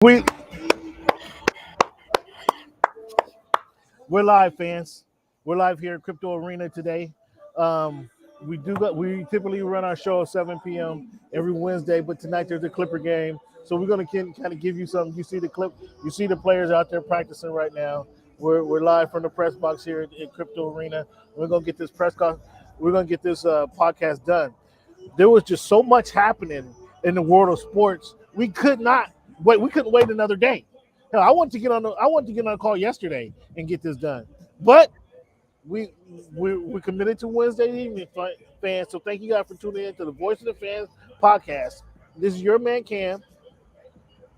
We we're live, fans. We're live here at Crypto Arena today. We typically run our show at 7 p.m. every Wednesday, but tonight there's a Clipper game, so we're gonna kind of give you something. You see the clip, you see the players out there practicing right now. We're live from the press box here at Crypto Arena. We're gonna get this podcast done. There was just so much happening in the world of sports. We couldn't wait another day. Hell, I wanted to get on a call yesterday and get this done. But we're committed to Wednesday evening, fans. So thank you guys for tuning in to the Voice of the Fans podcast. This is your man Cam.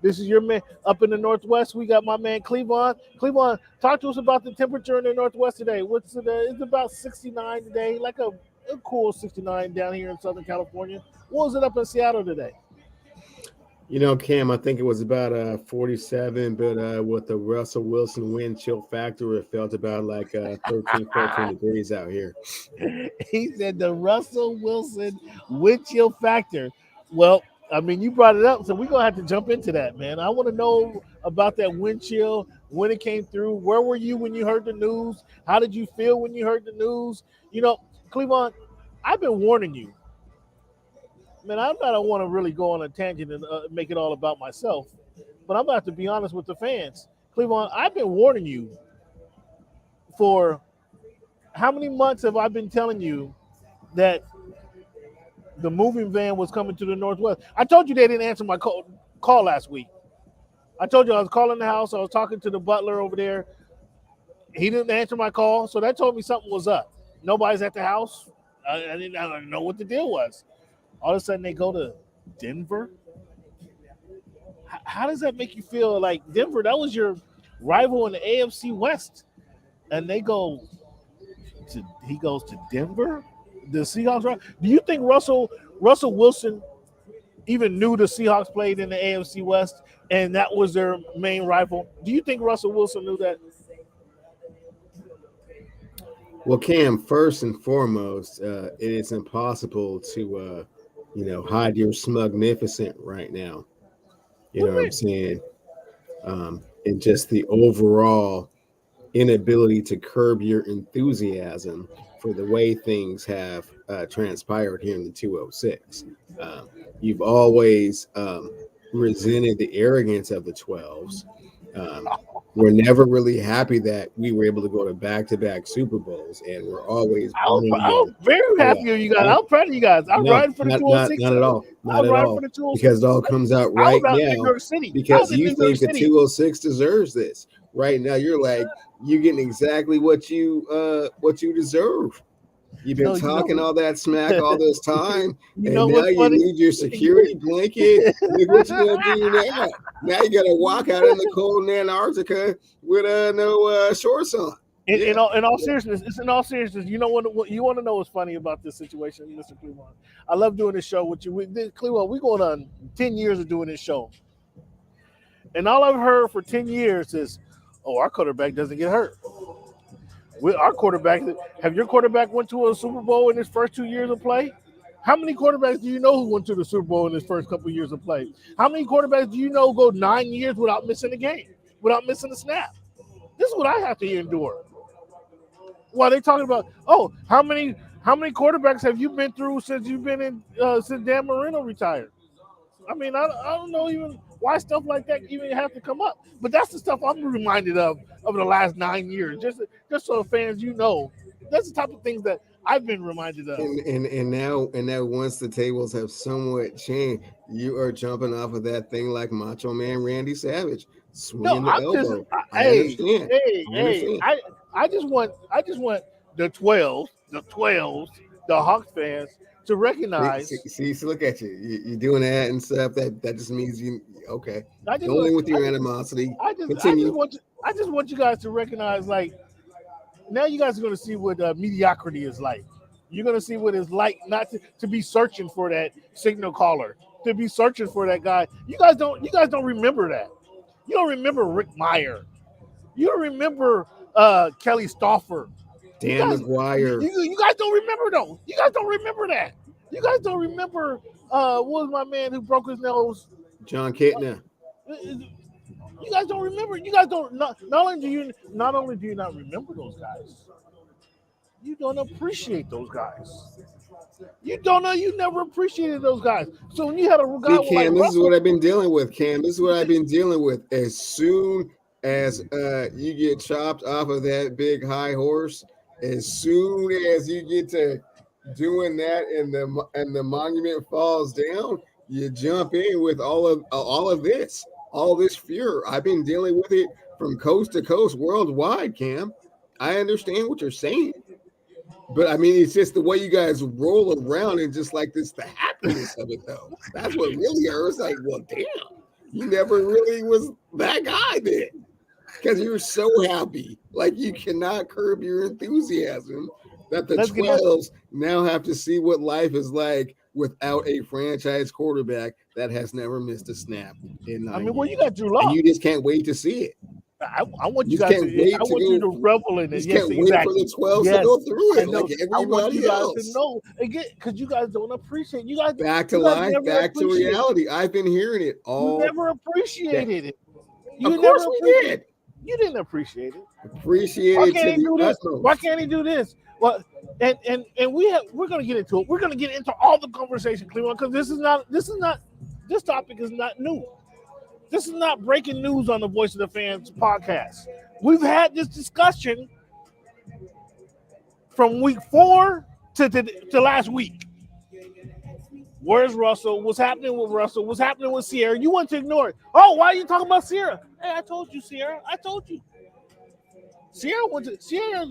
This is your man up in the Northwest. We got my man Cleavon. Cleavon, talk to us about the temperature in the Northwest today. What's it? It's about 69 today, like a cool 69 down here in Southern California. What was it up in Seattle today? You know, Cam, I think it was about 47, but with the Russell Wilson wind chill factor, it felt about like 13, 14 degrees out here. He said the Russell Wilson wind chill factor. Well, I mean, you brought it up, so we're going to have to jump into that, man. I want to know about that wind chill, when it came through. Where were you when you heard the news? How did you feel when you heard the news? You know, Cleavon, I've been warning you. Man, I don't want to really go on a tangent and make it all about myself, but I'm about to be honest with the fans. Cleavon, I've been warning you for how many months have I been telling you that the moving van was coming to the Northwest? I told you they didn't answer my call last week. I told you I was calling the house. I was talking to the butler over there. He didn't answer my call, so that told me something was up. Nobody's at the house. I didn't know what the deal was. All of a sudden, they go to Denver. How does that make you feel? Like Denver, that was your rival in the AFC West, and he goes to Denver. The Seahawks. Do you think Russell Wilson even knew the Seahawks played in the AFC West, and that was their main rival? Do you think Russell Wilson knew that? Well, Cam, first and foremost, it is impossible to hide your smugnificent right now. You know what I'm saying? And just the overall inability to curb your enthusiasm for the way things have transpired here in the 206. You've always resented the arrogance of the 12s. We're never really happy that we were able to go to back-to-back Super Bowls, and we're always. I'm very happy with you guys. I'm proud of you guys. I'm riding for the 206. Not at all. Not at all. Because it all comes out right now. Because you think the 206 deserves this. Right now, you're getting exactly what you deserve. You've been talking all that smack all this time, and now you need your security blanket. Look what you're gonna do now. Now you gotta walk out in the cold in Antarctica with no shorts on. In all seriousness, you know what you want to know what's funny about this situation, Mr. Cleveland. I love doing this show with you. Cleveland, we're going on 10 years of doing this show, and all I've heard for 10 years is, "Oh, our quarterback doesn't get hurt." Our quarterback, have your quarterback went to a Super Bowl in his first 2 years of play? How many quarterbacks do you know who went to the Super Bowl in his first couple of years of play? How many quarterbacks do you know go 9 years without missing a game, without missing a snap? This is what I have to endure. While they talking about, how many quarterbacks have you been through since you've been in since Dan Marino retired? I mean, I don't know even why stuff like that even have to come up. But that's the stuff I'm reminded of the last 9 years. Just so fans, that's the type of things that I've been reminded of. And now once the tables have somewhat changed, you are jumping off of that thing like Macho Man Randy Savage, swinging the elbow. I understand. I just want the 12s, the Hawks fans to recognize. See, look at you. You're doing that and stuff. That just means you okay. Going with your animosity. I just want you guys to recognize, like, now you guys are going to see what mediocrity is like. You're going to see what it's like not to be searching for that signal caller, to be searching for that guy. You guys don't remember that. You don't remember Rick Meyer. You don't remember Kelly Stauffer. Dan McGuire. You guys don't remember those. You guys don't remember that. You guys don't remember what was my man who broke his nose? John Kitna. You guys don't remember. You guys don't. Not only do you not remember those guys, you don't appreciate those guys. You don't know. You never appreciated those guys. So when you had a guy See, like Cam, this is what Russell, I've been dealing with. Cam, this is what I've been dealing with. As soon as you get chopped off of that big high horse, as soon as you get to doing that, and the monument falls down, you jump in with all of this fear. I've been dealing with it from coast to coast, worldwide. Cam, I understand what you're saying. But I mean, it's just the way you guys roll around and just like this, the happiness of it, though. That's what really hurts. Like, well, damn, you never really was that guy then because you're so happy. Like, you cannot curb your enthusiasm that the let's get back. 12s now have to see what life is like without a franchise quarterback that has never missed a snap in I 9 mean, well, you years. got Drew And Lock. you just can't wait to see it. I want You you just guys to. can't wait I to want you go. to revel in You it. just Yes, can't wait for exactly. the 12s to Yes, go through I it know. like I want you everybody guys to else. know again because you guys don't appreciate. Back to You guys life, never back to appreciate. reality. I've been hearing it You all never day. appreciated it. Of You never course we appreciated. did. You didn't appreciate it. Appreciate Why it can't to he the do this? Why utmost. can't he do this? Well, and we're gonna get into it. We're gonna get into all the conversation, Cleveland, because this topic is not new. This is not breaking news on the Voice of the Fans podcast. We've had this discussion from week 4 to last week. Where's Russell? What's happening with Russell? What's happening with Sierra? You want to ignore it. Oh, why are you talking about Sierra? Hey, I told you, Sierra. I told you. Sierra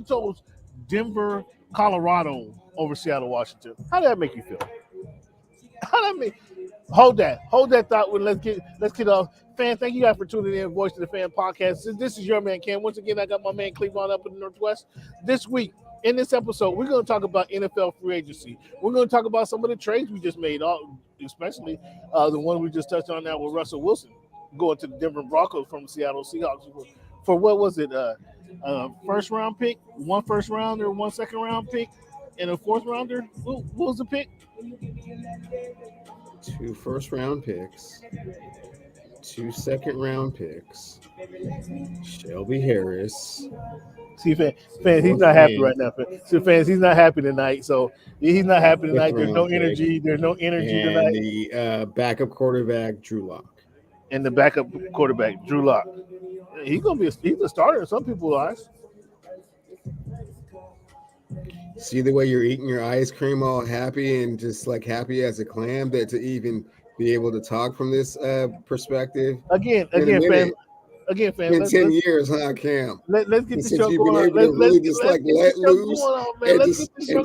chose Denver, Colorado over Seattle, Washington. How did that make you feel? How did that make? Hold that thought. Let's get off. Fan, thank you guys for tuning in. Voice of the Fan podcast. This is your man Cam. Once again, I got my man Cleveland up in the Northwest. This week, in this episode, we're going to talk about NFL free agency. We're going to talk about some of the trades we just made, especially the one we just touched on now with Russell Wilson going to the Denver Broncos from the Seattle Seahawks for what was it? First round pick, one first rounder, one second round pick, and a fourth rounder. What was the pick? 2 first-round picks, 2 second-round picks, Shelby Harris. See, fans, he's not happy right now. See, fans, he's not happy tonight. So he's not happy tonight. There's no energy. There's no energy and tonight. the backup quarterback, Drew Lock. And the backup quarterback, Drew Lock. He's a starter in some people's eyes. See the way you're eating your ice cream all happy and just like happy as a clam that to even be able to talk from this perspective. Again, fans. Again, fans. In 10 years, huh, Cam? Let's get the Since show you've going been on. able to really just like let loose and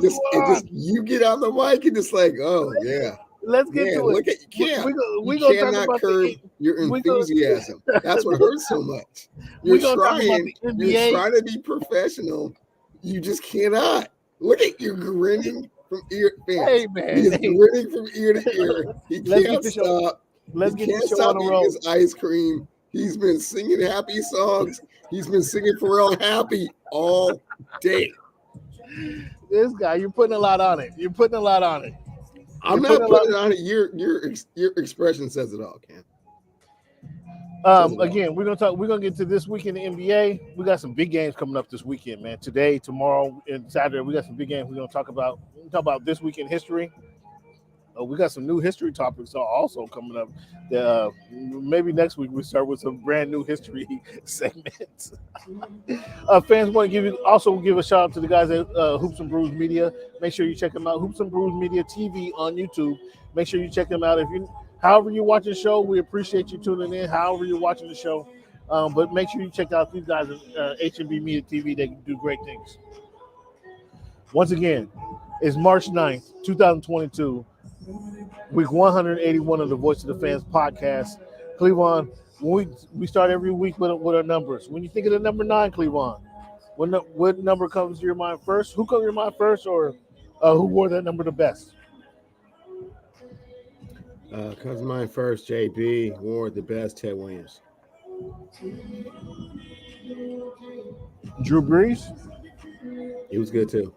just you get on the mic and just like, oh yeah. Let's get to it. Look at you, Cam. We You cannot curb your enthusiasm. That's what hurts so much. You're trying to be professional. You just cannot. Look at you grinning from ear to ear. Hey man, he's grinning from ear to ear. He can't stop. Let's get the show on the road. His ice cream. He's been singing happy songs. He's been singing Pharrell Happy all day. This guy, you're putting a lot on it. I'm not putting it on it. Your expression says it all, Cam. Again, we're gonna get to this week in the NBA. We got some big games coming up this weekend, man. Today, tomorrow, and Saturday, we got some big games. We're gonna talk about this week in history. We got some new history topics also coming up. Maybe next week we start with some brand new history segments. Fans want to give a shout out to the guys at Hoops and Brews Media. Make sure you check them out. Hoops and Brews Media TV on YouTube. Make sure you check them out. However you're watching the show, we appreciate you tuning in. However you're watching the show, but make sure you check out these guys at H&B Media TV. They do great things. Once again, it's March 9th, 2022. Week 181 of the Voice of the Fans podcast. Cleveland, we start every week with our numbers. When you think of the number 9, Cleveland, what number comes to your mind first? Who comes to your mind first, or who wore that number the best? Comes to mind first, JB wore the best, Ted Williams. Drew Brees? He was good too.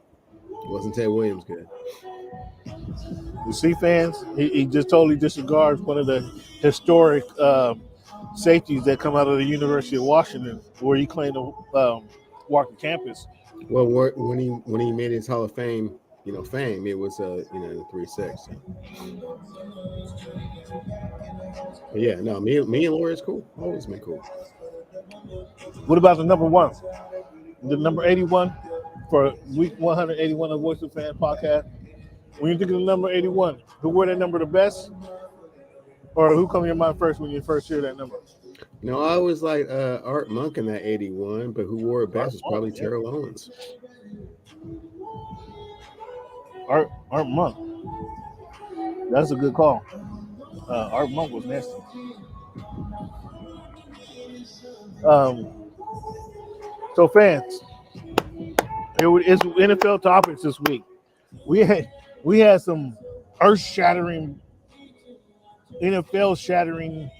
Wasn't Ted Williams good? You see, fans, he just totally disregards one of the historic safeties that come out of the University of Washington, where he claimed to walk the campus. Well, when he made his Hall of Fame, fame, it was in the 3-6. So, but yeah, no, me and Laura is cool. Always been cool. What about the number one? The number 81 for week 181 of Voice of Fan podcast. When you think of the number 81, who wore that number the best? Or who come to your mind first when you first hear that number? I always like Art Monk in that 81, but who wore it best was probably Yeah. Terrell Owens. Art Monk. That's a good call. Art Monk was nasty. Um, so fans, it's NFL topics this week. We had some earth shattering, NFL shattering,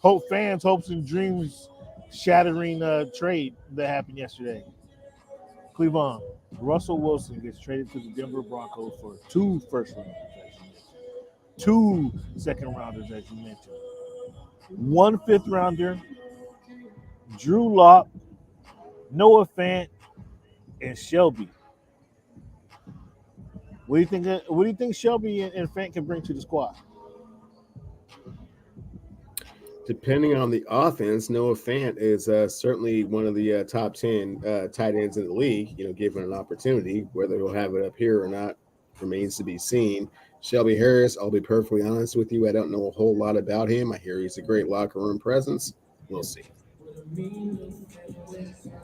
hopes and dreams shattering trade that happened yesterday. Cleveland, Russell Wilson gets traded to the Denver Broncos for 2 first rounders, 2 second rounders, as you mentioned, 1 fifth rounder, Drew Lock, Noah Fant, and Shelby. What do you think? What do you think Shelby and Fant can bring to the squad? Depending on the offense, Noah Fant is certainly one of the top 10 tight ends in the league. Given an opportunity, whether he'll have it up here or not remains to be seen. Shelby Harris, I'll be perfectly honest with you, I don't know a whole lot about him. I hear he's a great locker room presence. We'll see.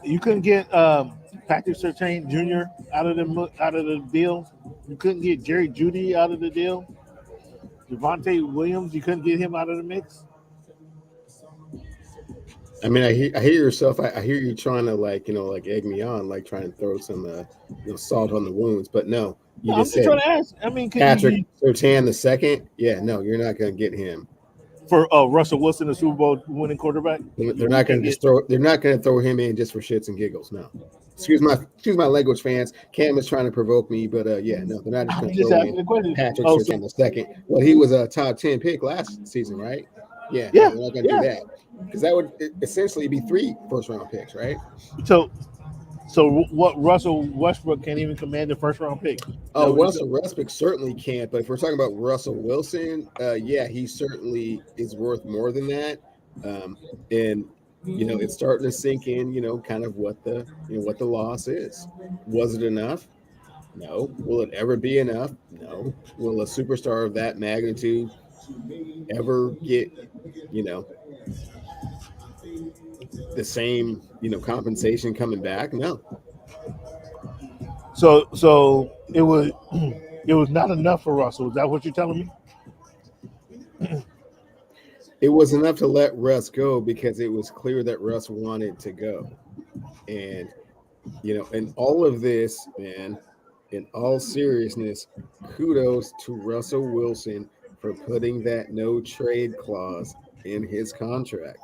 You couldn't get Patrick Surtain Jr. out of the deal. You couldn't get Jerry Jeudy out of the deal. Javonte Williams, you couldn't get him out of the mix. I mean, I hear yourself. I hear you trying to egg me on, like trying to throw some salt on the wounds. But no, I'm just trying to ask. I mean, Patrick Surtain the second. Yeah, no, you're not going to get him for Russell Wilson, the Super Bowl winning quarterback. They're not going to just throw. They're not going to throw him in just for shits and giggles. No, excuse my language, fans. Cam is trying to provoke me, but yeah, no, they're not just going to throw in Patrick Surtain the second. Well, he was a top 10 pick last season, right? Yeah, no, they're not going to do that. Because that would essentially be 3 first-round picks, right? So what? Russell Westbrook can't even command the first-round pick. Russell Westbrook certainly can't. But if we're talking about Russell Wilson, yeah, he certainly is worth more than that. And it's starting to sink in. Kind of what the loss is. Was it enough? No. Will it ever be enough? No. Will a superstar of that magnitude ever get the same compensation coming back? No. So it was not enough for Russell. Is that what you're telling me? It was enough to let Russ go because it was clear that Russ wanted to go. And in all of this, man, in all seriousness, kudos to Russell Wilson for putting that no trade clause in his contract.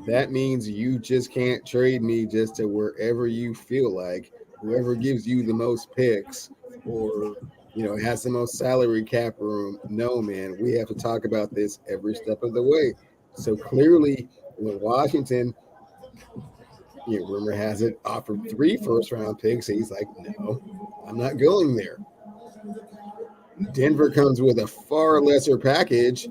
That means you just can't trade me just to wherever you feel like, whoever gives you the most picks or, has the most salary cap room. No, man, we have to talk about this every step of the way. So clearly, when Washington, rumor has it, offered 3 first-round picks, he's like, no, I'm not going there. Denver comes with a far lesser package,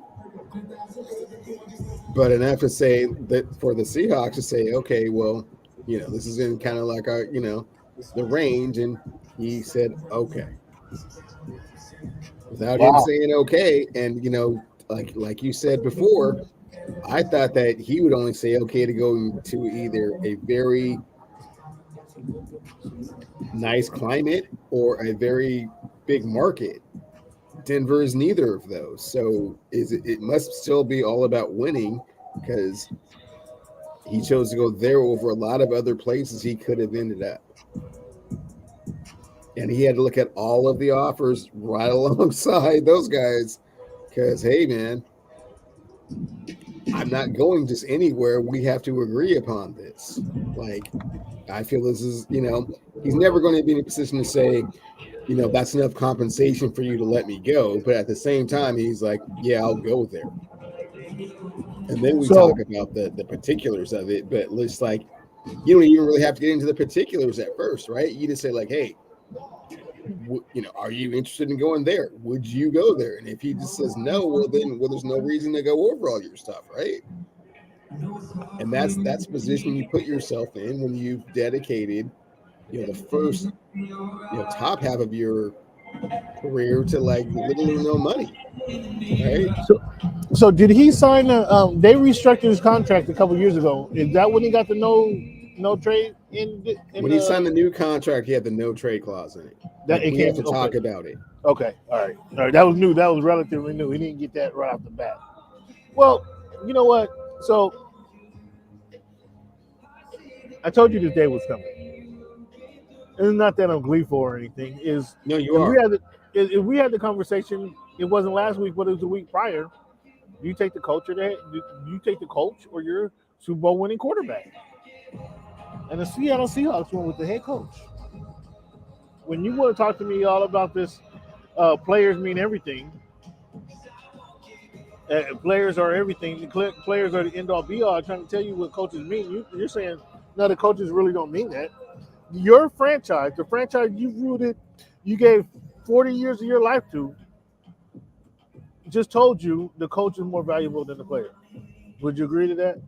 but enough to say that for the Seahawks to say, okay, well, this is in kind of like our, the range. And he said, okay. Without him saying okay. And, like you said before, I thought that he would only say okay to go to either a very nice climate or a very big market. Denver is neither of those. So it must still be all about winning because he chose to go there over a lot of other places he could have ended up. And he had to look at all of the offers right alongside those guys because, hey, man, I'm not going just anywhere. We have to agree upon this. Like, I feel this is, he's never going to be in a position to say, that's enough compensation for you to let me go. But at the same time, he's like, yeah, I'll go there. And then we So talk about the particulars of it, but it's like you don't even really have to get into the particulars at first, right? You just say like, hey, are you interested in going there? Would you go there? And if he just says no, well, there's no reason to go over all your stuff, right? And that's the position you put yourself in when you've dedicated, the first, top half of your career to like little or no money, right? so did he sign a? They restructured his contract a couple years ago. Is that when he got the no trade in When he signed the the new contract, he had the no trade clause in it. that Like it we have came? to Okay, talk about it. okay, all right. That was new. That was relatively new. He didn't get that right off the bat. Well, you know what? So I told you this day was coming. It's not that I'm gleeful or anything. Is No, you if we are. had the, if we had the conversation, it wasn't last week, but it was the week prior. Do you take the coach or do you take the coach or your Super Bowl winning quarterback? And the Seattle Seahawks went with the head coach. When you want to talk to me all about this, players mean everything. Players are everything. Players are the end all be all. I'm trying to tell you what coaches mean. You're saying no, the coaches really don't mean that. Your franchise, the franchise you rooted, you gave 40 years of your life to, just told you the coach is more valuable than the player. Would you agree to that?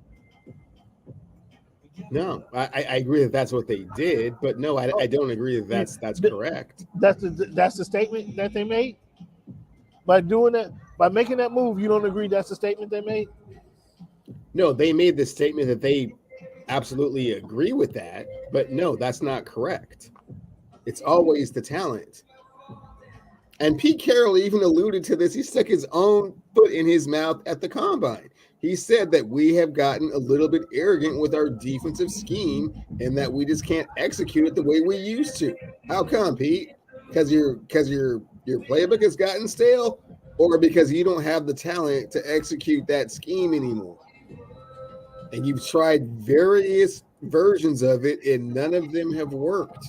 No, I agree that that's what they did, but no, I Oh, don't agree that that's correct. that's the statement that they made by doing that, by making that move. You don't agree that's the statement they made? No, they made the statement that they absolutely agree with that, but no, that's not correct. It's always the talent. And Pete Carroll even alluded to this. He stuck his own foot in his mouth at the combine. He said that we have gotten a little bit arrogant with our defensive scheme and that we just can't execute it the way we used to. How come, Pete? Because your playbook has gotten stale, or because you don't have the talent to execute that scheme anymore? And you've tried various versions of it, and none of them have worked.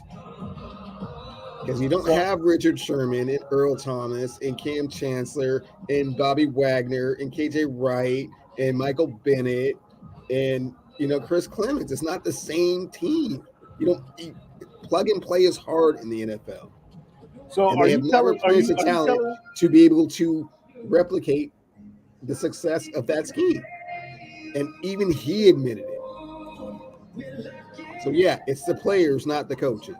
Because you don't So, have Richard Sherman and Earl Thomas and Cam Chancellor and Bobby Wagner and KJ Wright and Michael Bennett and Chris Clemens. It's not the same team. Plug and play is hard in the NFL, so and they have not replaced the are you talent telling to be able to replicate the success of that scheme. And even he admitted it. So yeah, it's the players, not the coaches.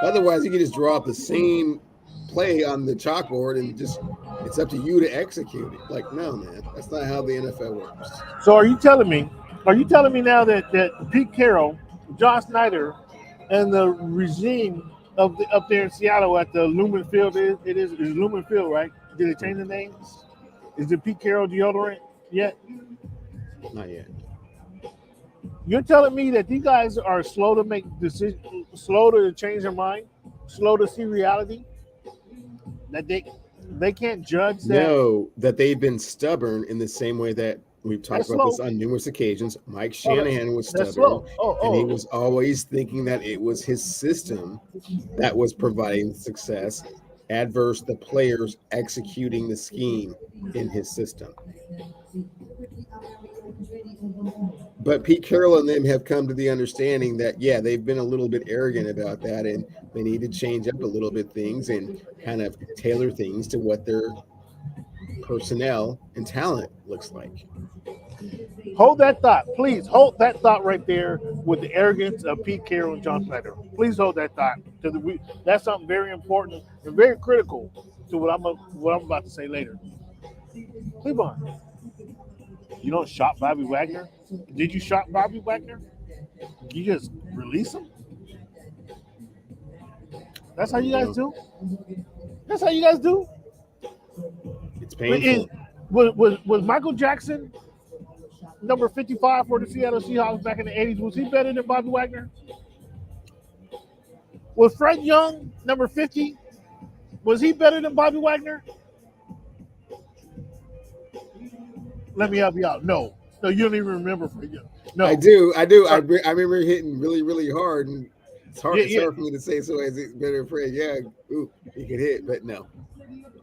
Otherwise, you can just draw up the same play on the chalkboard and just it's up to you to execute it. Like, no, man, that's not how the NFL works. So are you telling me now that Pete Carroll, John Snyder, and the regime of up there in Seattle at the Lumen Field is Lumen Field, right? Did they change the names? Is it Pete Carroll deodorant yet? Not yet. You're telling me that these guys are slow to make decisions, slow to change their mind, slow to see reality, that they can't judge that. No, that they've been stubborn in the same way that we've talked That's about this slow. on numerous occasions. Mike Oh, Shanahan was that's stubborn, slow. Oh, and he oh. was always thinking that it was his system that was providing success, adverse the players executing the scheme in his system. But Pete Carroll and them have come to the understanding that, yeah, they've been a little bit arrogant about that, and they need to change up a little bit things and kind of tailor things to what their personnel and talent looks like. Hold that thought, please. Hold that thought right there with the arrogance of Pete Carroll and John Snyder. Please hold that thought because that's something very important and very critical to what I'm about to say later. Cleveland, you don't shop Bobby Wagner. Did you shop Bobby Wagner? You just release him. That's how you guys No, do. That's how you guys do. it's Is, painful. was Michael Jackson number 55 for the Seattle Seahawks back in the 80s? Was he better than Bobby Wagner? Was Fred Young number 50? Was he better than Bobby Wagner? Let me No, help you out. No. No, you don't even remember Fred Young. I No. do. I do. Uh, I remember hitting really, really hard, and it's hard. yeah, It's yeah. hard for me to say so as it's better friend. Yeah, ooh, he could hit, but no.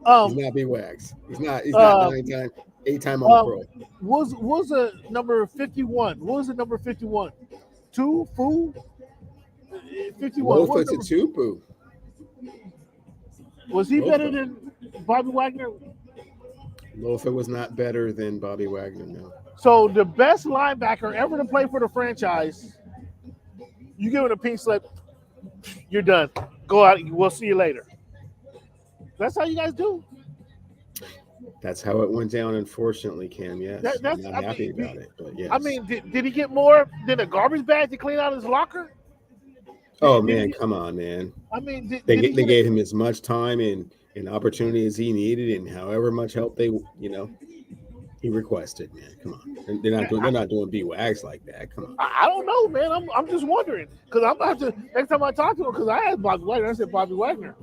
He's Um, not B Wags. He's not uh, 9 time, 8 time All um, Pro. was the number 51? What was the number 51? Two Fu 51. What was Lofa number? Tupu. Was he better Lofa. than Bobby Wagner? Lofa was not better than Bobby Wagner. No. So the best linebacker ever to play for the franchise, you give him a pink slip, you're done. Go out. We'll see you later. That's how you guys do. That's how it went down, unfortunately, Cam. Yes. I'm That's. not I happy mean, about it, but I yes. mean, did he get more than a garbage bag to clean out his locker? Oh Did man, he? come on, man. I mean, They did he they get it? gave him as much time and opportunity as he needed, and however much help he requested. Man, come on. They're not doing B Wags like that. Come on. I don't know, man. I'm just wondering because I'm about to next time I talk to him because I had Bobby Wagner. I said Bobby Wagner.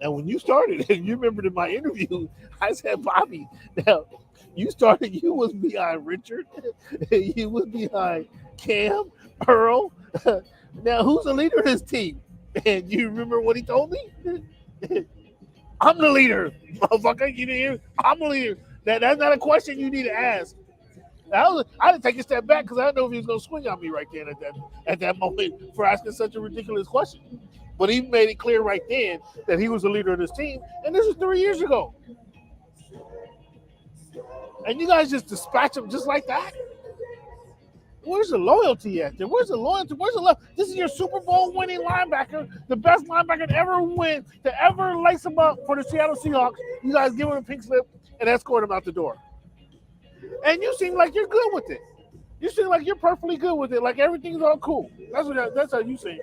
Now, when you started, you remember in my interview, I said Bobby. Now, you started. You was behind Richard. You was behind Cam, Earl. Now, who's the leader of this team? And you remember what he told me? I'm the leader, motherfucker. You didn't hear? I'm the leader. That's not a question you need to ask. I had to take a step back because I didn't know if he was going to swing on me right then at that moment for asking such a ridiculous question. But he made it clear right then that he was the leader of this team, and this was 3 years ago. And you guys just dispatch him just like that? Where's the loyalty at there? Where's the loyalty? Where's the love? This is your Super Bowl winning linebacker, the best linebacker to ever win, to ever lace him up for the Seattle Seahawks. You guys give him a pink slip and escort him out the door. And you seem like you're good with it. You seem like you're perfectly good with it. Like everything's all cool. That's how you seem.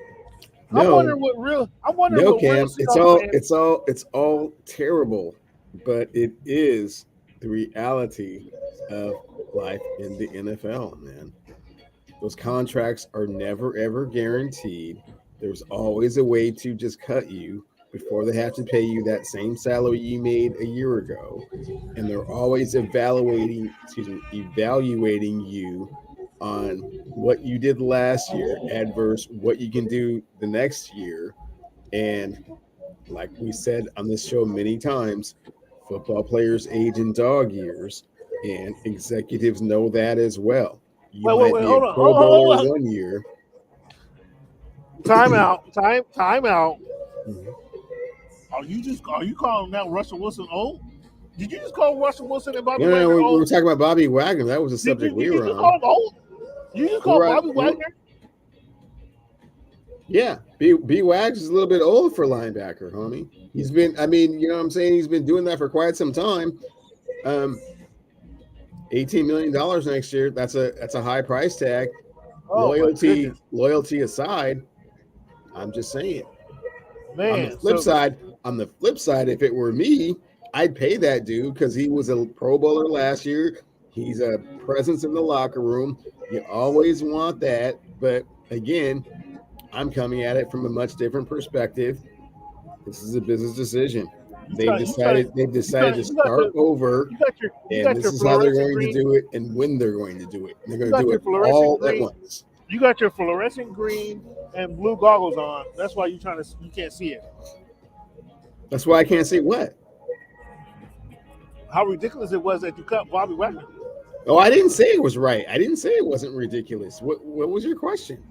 I'm No, wondering what real. I'm wondering no, what real Cam. It's Seahawks all fans. it's all terrible, but it is the reality of life in the NFL, man. Those contracts are never ever guaranteed. There's always a way to just cut you before they have to pay you that same salary you made a year ago. And they're always evaluating you on what you did last year adverse what you can do the next year. And like we said on this show many times, football players age in dog years, and executives know that as well. You might Wait, be a hold on, Pro Bowler hold on. one year. Time out, time out. Mhm. Are you calling now Russell Wilson old? Did you just call Russell Wilson and Bobby No, no, no, Wagner we were old? talking about Bobby Wagner. That was the Did you subject we did you were just on. call him old? You just We called were on. Bobby Wagner? Yeah, B Wags is a little bit old for linebacker, homie. He's been, I mean, you know what I'm saying? He's been doing that for quite some time. Um, $18 million next year. That's a high price tag. Oh my goodness, Loyalty aside, I'm just saying. On the man. flip side, if it were me, I'd pay that dude because he was a Pro Bowler last year. He's a presence in the locker room. You always want that, but again, I'm coming at it from a much different perspective. This is a business decision. You They've try you try decided they've decided to you got start the over, you and got this your is how they're fluorescent going to green. do it and when they're going to do it. And they're You going to got do your it fluorescent all at green. once. You got your fluorescent green and blue goggles on. That's why you can't see it. That's why I can't say what. How ridiculous it was that you cut Bobby Wagner. Oh, I didn't say it was right. I didn't say it wasn't ridiculous. What was your question?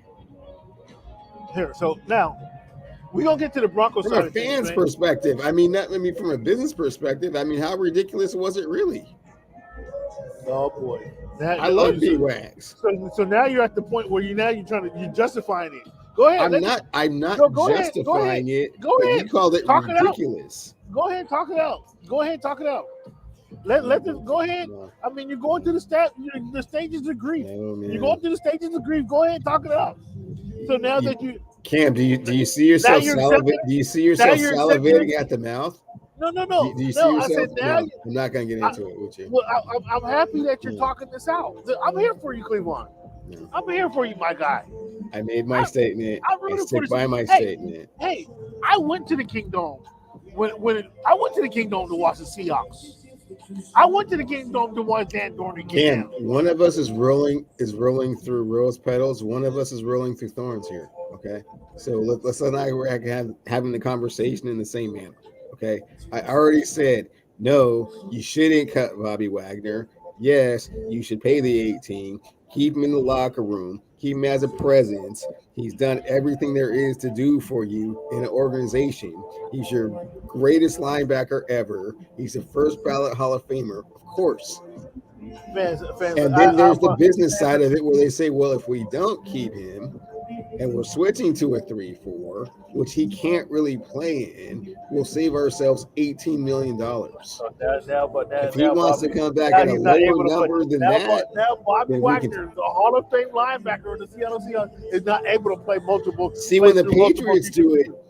Here, so now we're gonna get to the Broncos From side a of things, fan's man. perspective, from a business perspective, I mean, how ridiculous was it really? Oh boy. I love B Wags. So now you're at the point where you're justifying it. Go ahead. I'm not Go ahead. justifying it, Go but ahead. you called it Talk it out. ridiculous. Go ahead. Talk it out. Go ahead. Talk it out. Let this go ahead. No, I mean, you're going through the stages of grief. no, man. You're going through the stages of grief. Go ahead and talk it out. So now that you Cam, do you see yourself salivating at the mouth? No. Do you see No, yourself? I said now. No, I'm not going to get into it with you. Well, I'm happy that you're talking this out. I'm here for you, Cleveland. No. I'm here for you, my guy. I made my statement. I'm I rooting for stick this. by my Hey, statement. Hey, I went to the Kingdom I went to the Kingdom to watch the Seahawks. I went to the Kingdom to watch Dan Dorn get Cam, down. one of us is rolling through rose petals. One of us is rolling through thorns here. Okay, so let's not we're having the conversation in the same manner. Okay. I already said, no, you shouldn't cut Bobby Wagner. Yes, you should pay the 18, keep him in the locker room, keep him as a presence. He's done everything there is to do for you in an organization. He's your greatest linebacker ever. He's a first ballot Hall of Famer, of course. Fans. And then there's the business side of it where they say, well, if we don't keep him, and we're switching to a 3-4, which he can't really play in, we'll save ourselves $18 million. If he Now wants to Bobby, come back now at a he's not lower able to play. number than that, Now Bobby then we can Wagner, the Hall of Fame linebacker of the Seattle Seahawks, is not able to play multiple. see Play when the through multiple Patriots do it. defenses.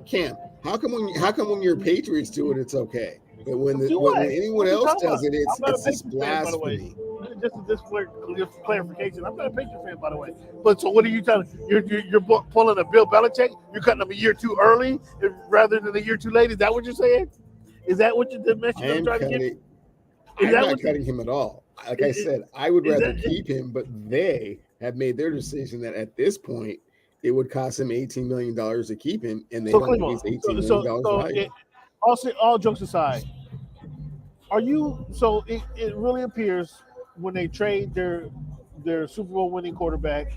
Cam, how come when your Patriots do it, it's okay, but when Do when what? anyone What are you else talking about? does it, I'm not a it's this Patriots fan, by the way. blasphemy. Just for clarification, I'm not a Patriots fan, by the way. But so what are you telling? You're pulling a Bill Belichick? You're cutting him a year too early rather than a year too late? Is that what you're saying? Is that what the message I you're am trying to get? cutting. Is I'm that not what? cutting him at all. Like I said, I would Is rather that? keep him, but they have made their decision that at this point it would cost him $18 million to keep him, and they So don't Clemo, think he's $18 million valuable. all jokes aside, are you? So it really appears when they trade their Super Bowl winning quarterback,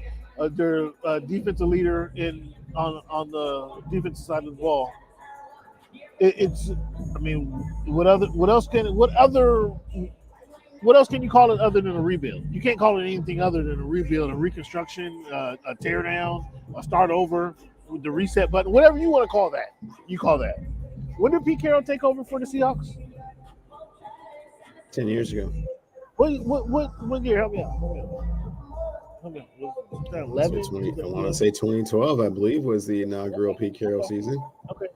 their defensive leader on the defensive side of the ball. It's, I mean, what else can you call it other than a rebuild? You can't call it anything other than a rebuild, a reconstruction, a tear down, a start over with the reset button, whatever you want to call that. You call that. When did Pete Carroll take over for the Seahawks? 10 years ago. What year? Help me out. Help me out. Was that 11? I want to say 2012, I believe, was the inaugural Pete Carroll season. Okay.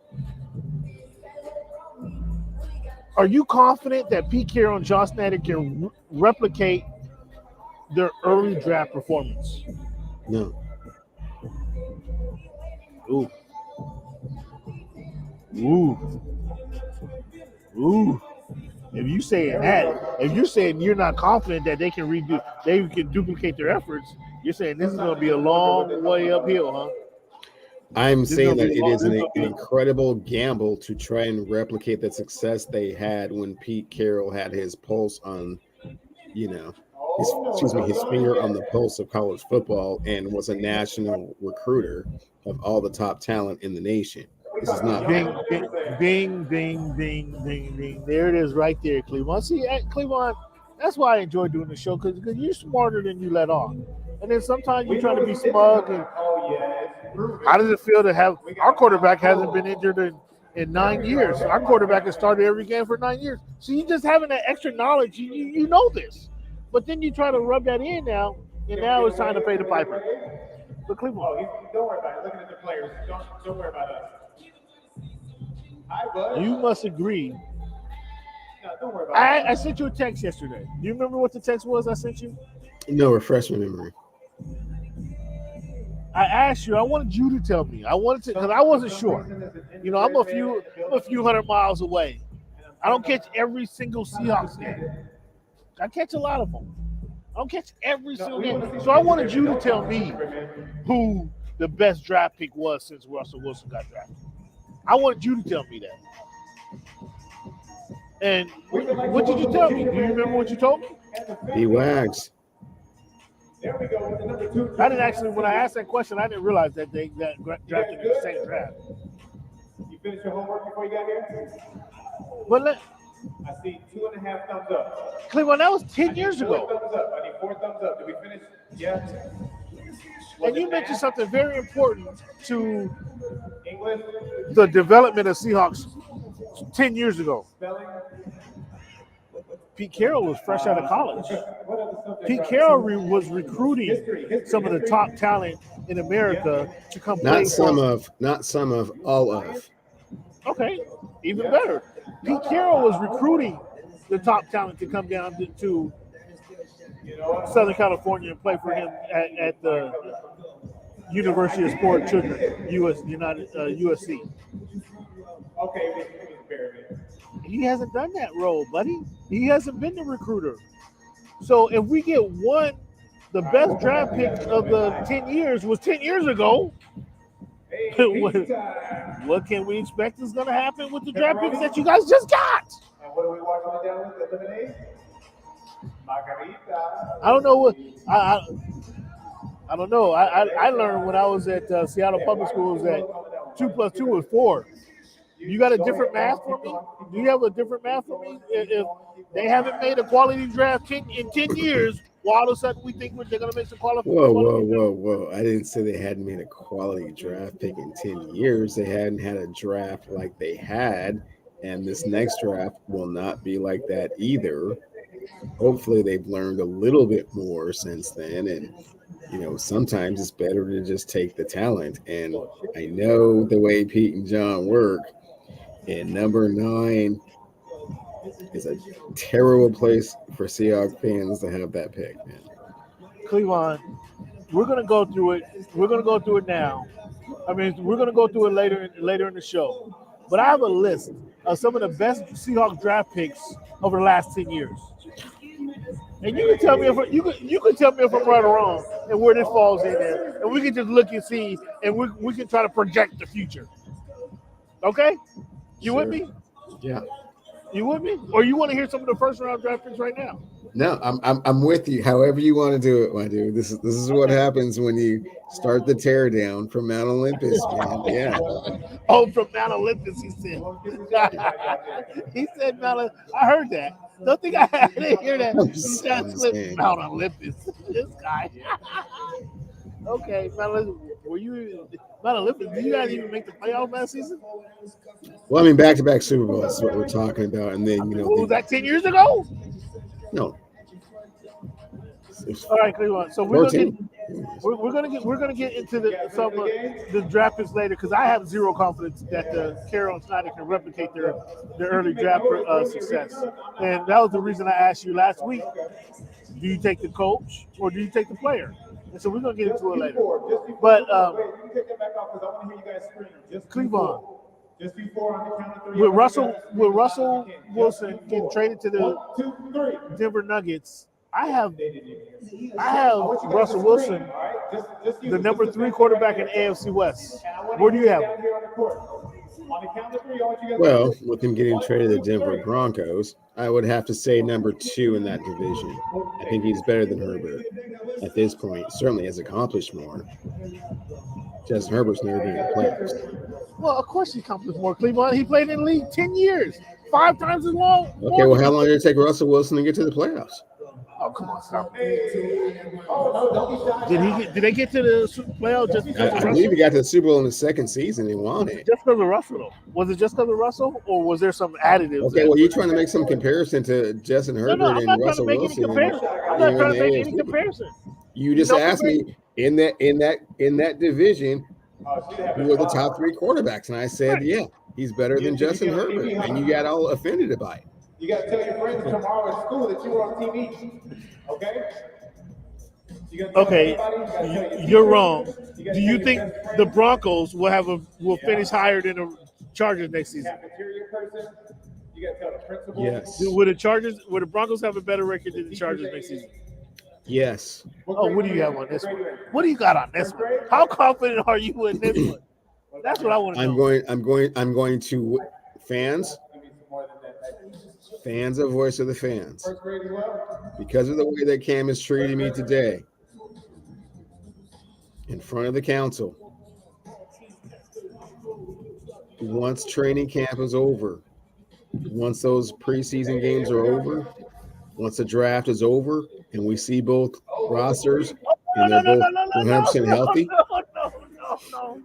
Are you confident that Pete Carroll and Josh Snyder can replicate their early draft performance? No. Ooh. If you're saying you're not confident that they can duplicate their efforts, you're saying this is going to be a long way uphill, huh? I'm saying that it is an incredible gamble to try and replicate the success they had when Pete Carroll had his pulse on, his finger on the pulse of college football and was a national recruiter of all the top talent in the nation. This is not Bing, bing, bing, bing, bing. There it is right there, Cleveland. See, Cleveland, that's why I enjoy doing the show, because you're smarter than you let on. And then sometimes you're trying to be smug. And how does it feel to have our quarterback hasn't been injured in 9 years? Our quarterback has started every game for 9 years. So you just having that extra knowledge, you know this. But then you try to rub that in now, and now it's time to pay the piper. But Cleveland, don't worry about it. Looking at the players, don't worry about us. You must agree. No, don't worry about it. I sent you a text yesterday. Do you remember what the text was I sent you? No, refresh my memory. I asked you. I wanted you to tell me. I wanted to, because I wasn't sure. I'm a few hundred miles away. I don't catch every single Seahawks game. I catch a lot of them. I don't catch every single game. So I wanted you to tell me who the best draft pick was since Russell Wilson got drafted. I wanted you to tell me that. And what did you tell me? Do you remember what you told me? B-Wags. There we go with the number 2. I didn't actually, when I asked that question, I didn't realize that they drafted in the same draft. You finished your homework before you got here? But I see 2.5 thumbs up. Cleveland, that was 10 years ago. 4 thumbs up. I need 4 thumbs up. Did we finish? Yeah. And you mentioned something very important to English. the development of Seahawks 10 years ago. Spelling. Pete Carroll was fresh out of college. Pete Carroll was recruiting some of the top talent in America to come play. Not some of, all of. Okay, even better. Pete Carroll was recruiting the top talent to come down to Southern California and play for him at the University of Sport Children, USC. Okay, He hasn't done that role, buddy. He hasn't been the recruiter. So if we get the best draft pick of the 10 years was 10 years ago. what can we expect is going to happen with the draft picks that you guys just got? And what are we watching it down with? The lemonade? Margarita. I don't know what I don't know. I learned when I was at Seattle Public Schools that 2 + 2 was 4. You got a different math for me? Do you have a different math for me? If they haven't made a quality draft in 10 years, why all of a sudden we think they're going to make some quality? Whoa. I didn't say they hadn't made a quality draft pick in 10 years. They hadn't had a draft like they had, and this next draft will not be like that either. Hopefully they've learned a little bit more since then, and sometimes it's better to just take the talent. And I know the way Pete and John work, and number 9 is a terrible place for Seahawks fans to have that pick, man. Cleveland, we're going to go through it. We're going to go through it now. I mean, we're going to go through it later in the show. But I have a list of some of the best Seahawks draft picks over the last 10 years. And you can tell me if I'm right or wrong and where this falls in there. And we can just look and see, and we can try to project the future. Okay? You Sure. with me? Yeah. You with me? Or you want to hear some of the first round draft picks right now? No, I'm with you. However you want to do it, my dude. This is what happens when you start the tear down from Mount Olympus, man. Yeah. Oh, from Mount Olympus, he said. He said Mount Olympus. I heard that. Don't think I didn't hear that. Mount Olympus. This guy. Okay, Mount Olympus. Were you Mount Olympus? Did you guys even make the playoff last season? Well, I mean, back-to-back Super Bowls is what we're talking about, and then was that 10 years ago? No. All right, Cleveland. So we're gonna get into some of the draft picks later because I have zero confidence that Carroll and Snyder can replicate their early draft success, and that was the reason I asked you last week: do you take the coach or do you take the player? And so we're gonna get into it later. But Cleveland. Just before on the count of 3. With Russell Wilson getting traded to the Denver Nuggets, I have Russell Wilson, the number 3 quarterback in AFC West. Where do you have him? Well, with him getting traded to the Denver Broncos, I would have to say number 2 in that division. I think he's better than Herbert at this point. Certainly has accomplished more. Justin Herbert's never been in the playoffs. Well, of course he accomplished more. Cleveland, he played in the league 10 years, 5 times as long. Okay, well, how long did it take Russell Wilson to get to the playoffs? Oh, come on, stop. Did they get to the Super Bowl just because of Russell? I believe he got to the Super Bowl in the second season. He won it. Just because of Russell, though. Was it just because of Russell, or was there some additives? Okay, well, you're trying to make some comparison to Justin Herbert and Russell Wilson. I'm not trying to make any comparison. You just asked me in that division who are the top 3 quarterbacks, and I said, yeah, he's better than Justin Herbert, and you got all offended by it. You got to tell your friends tomorrow at school that you were on TV. Okay? Okay, you're wrong. Do you think the Broncos will finish higher than the Chargers next season? Yes. Will the Broncos have a better record than the Chargers next season? Yes. Oh, what do you have on this one? What do you got on this one? How confident are you in this one? That's what I want to know. I'm going to fans of Voice of the Fans. Because of the way that Cam is treating me today in front of the council, once training camp is over, once those preseason games are over, once the draft is over, and we see both rosters and they're both 100% healthy. No.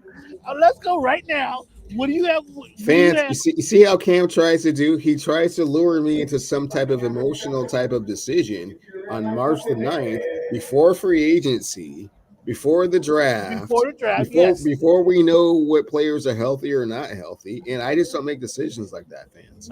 Let's go right now. What do you have? Fans, you see how Cam tries to do? He tries to lure me into some type of emotional type of decision on March the 9th, before free agency, before the draft, before we know what players are healthy or not healthy. And I just don't make decisions like that, fans.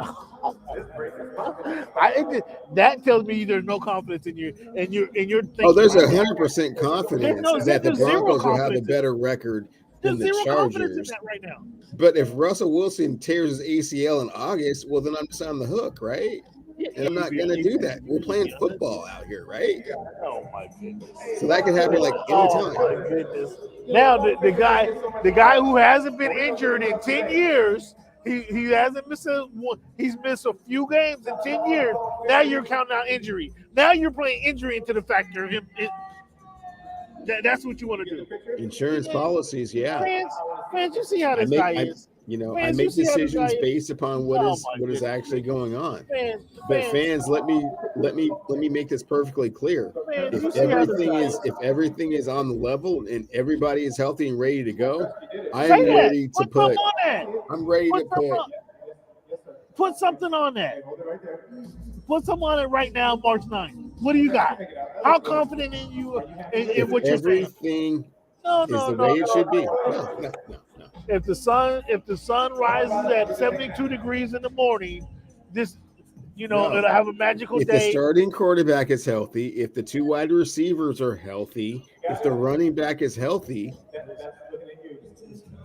That tells me there's no confidence in you, and you're thinking. Oh, there's 100% confidence that the Broncos will have a better record than the Chargers. Right now. But if Russell Wilson tears his ACL in August, well, then I'm just on the hook, right? and I'm not gonna do that. We're playing football out here, right? Oh my goodness. So that can happen like Oh anytime. my goodness. Now the guy who hasn't been injured in 10 years, he hasn't missed he's missed a few games in 10 years. Now you're counting out injury. Now you're playing injury into the factor of him. That's what you want to do. Insurance policies, yeah. Fans, you see how this guy is. I make decisions based upon what Oh is my goodness. actually going on. But Fans, fans, let me make this perfectly clear. Fans, you If see how this everything guy if everything is on the level and everybody is healthy and ready to go, I Say am that. ready to Put put. something on that. I'm ready to Put something put. on- Put something on that. Put something on it right now, March 9th. What do you got? How confident in you in what you're saying? Everything No, is no, the no, way it no, should be. no. No. If the sun rises at 72 degrees in the morning, this No. it'll have a magical If the day. starting quarterback is healthy, if the two wide receivers are healthy, if the running back is healthy,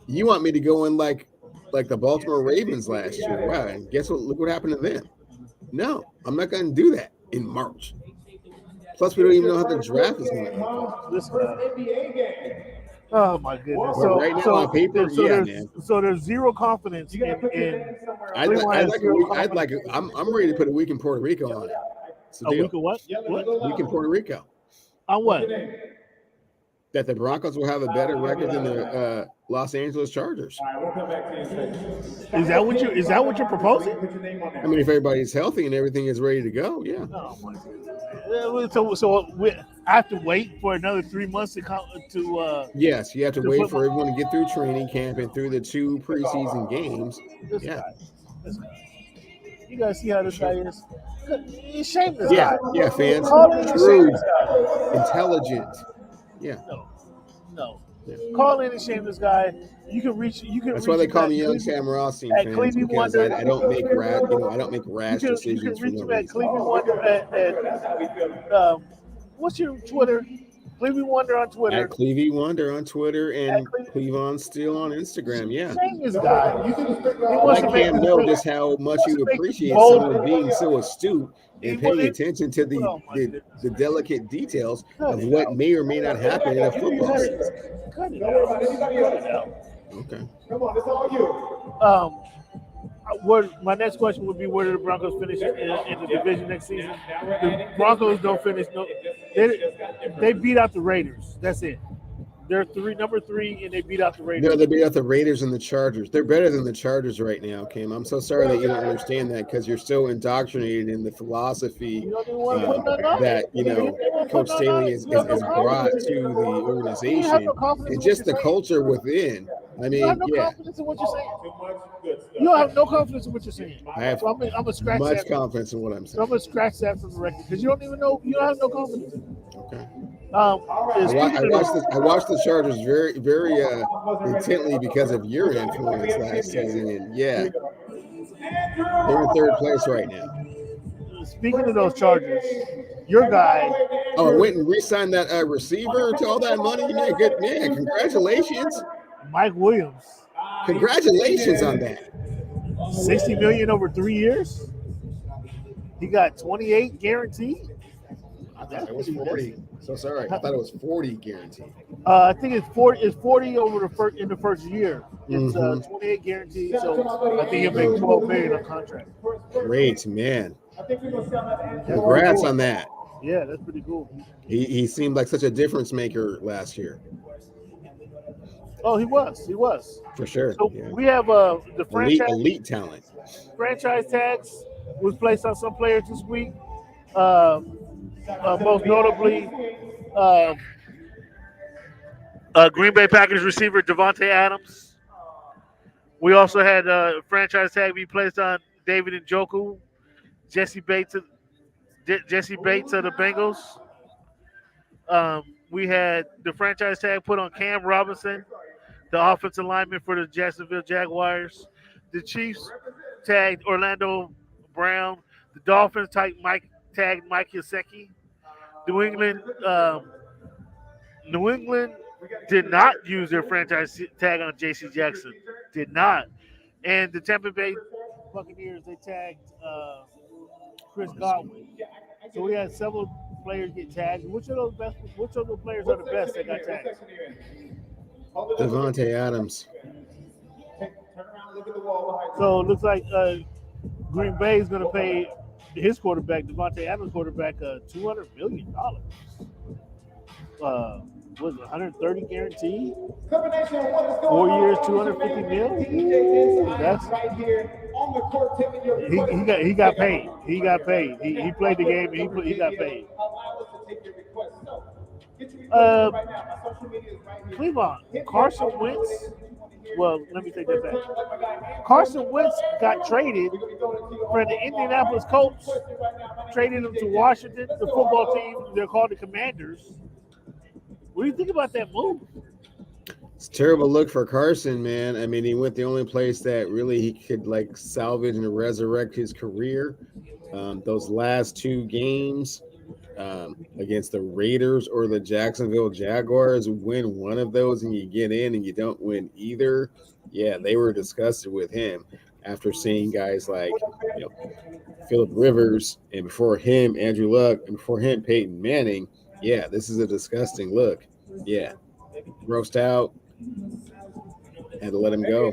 you want me to go in like the Baltimore Ravens last year. Wow, and guess what? Look what happened to them. No, I'm not going to do that in March. Plus, we don't even know how the draft is going to unfold. Oh my goodness! But right now on paper, yeah, man. So there's zero confidence in I'm ready to put a week in Puerto Rico on it. It's the a deal. week of what? What? Week in Puerto Rico. On what? That the Broncos will have a better record than the Los Angeles Chargers. Is that what you're proposing? I mean, if everybody's healthy and everything is ready to go, yeah. Oh my goodness. So I have to wait for another 3 months to. Yes, you have to wait for everyone to get through training camp and through the 2 preseason games. Yeah. This guy. You guys see how this guy is? He's shameless. Guy. Yeah, fans. True. Intelligent. Yeah. No. Call in and shame this guy. You can reach. That's why they call me Young Sam Rothstein fans, because I don't make rash decisions. You can reach for him no at reason. Cleveland Wonder what's your Twitter? Cleveland Wonder on Twitter. At Clevie Wonder on Twitter and Cleavon Still on Instagram. Yeah. Shame this guy. Let Cam know just how much you appreciate someone being so astute and paying attention to the delicate details of what may or may not happen in a football season. Cut it out. Okay. Come on, it's all you. My next question would be, where do the Broncos finish in the division next season? The Broncos don't finish. No, they beat out the Raiders. That's it. They're number 3, and they beat out the Raiders. No, they beat out the Raiders and the Chargers. They're better than the Chargers right now, Kim. I'm so sorry that you don't understand that, because you're so indoctrinated in the philosophy that Coach Staley has brought to the organization and just the culture within. I mean, you have no confidence in what you're saying. You don't have no confidence in what you're saying. I have I'm gonna scratch much that. confidence in what I'm So I'm saying. gonna scratch that from the record, because you don't even know. You don't have no confidence. Okay. I I watched the Chargers very, very intently because of your influence last season, and yeah, they're in 3rd place right now. Speaking of those Chargers, your guy. Oh, I went and re-signed that receiver to all that money. Man, good man. Congratulations. Mike Williams. Congratulations on that. $60 million over 3 years. He got 28 guaranteed. I thought it was 40. So sorry. I thought it was 40 guaranteed. I think it's 40. It's 40 over in the first year. It's 28 guaranteed. So I think he'll make $12 million on contract. Great, man. Congrats on that. Yeah, that's pretty cool. He seemed like such a difference maker last year. Oh, he was. For sure. So yeah. we have the franchise elite talent. Franchise tags was placed on some players this week. Most notably, Green Bay Packers receiver Devontae Adams. We also had a franchise tag be placed on David Njoku, Jesse Bates of the Bengals. We had the franchise tag put on Cam Robinson, the offensive lineman for the Jacksonville Jaguars. The Chiefs tagged Orlando Brown. The Dolphins tagged Mike Gesicki. New England did not use their franchise tag on J.C. Jackson. Did not. And the Tampa Bay Buccaneers, they tagged Chris Godwin. So we had several players get tagged. Which of those best? Which of the players are the best that got tagged? Devontae Adams. Turn around, look at the wall behind you. So it looks like Green Bay is going to pay his quarterback, Devontae Adams' quarterback, $200 million. Was it 130 guaranteed? Combination of what is going 4 on. years, 250 mil. That's right here on the court, taking your he got paid. He got paid. He played the game and he got paid. Allow us to take your request. So, get your request right now. My social media is right here. Cleveland, Carson Wentz. Well, let me take that back. Carson Wentz got traded from the Indianapolis Colts, traded him to Washington, the football team. They're called the Commanders. What do you think about that move? It's a terrible look for Carson, man. I mean, he went the only place that really he could like salvage and resurrect his career. Those last two games against the Raiders or the Jacksonville Jaguars, win one of those and you get in and you don't win either. Yeah, they were disgusted with him after seeing guys like Phillip Rivers and before him Andrew Luck and before him Peyton Manning. Yeah, this is a disgusting look. Yeah, grossed out. Had to let him go.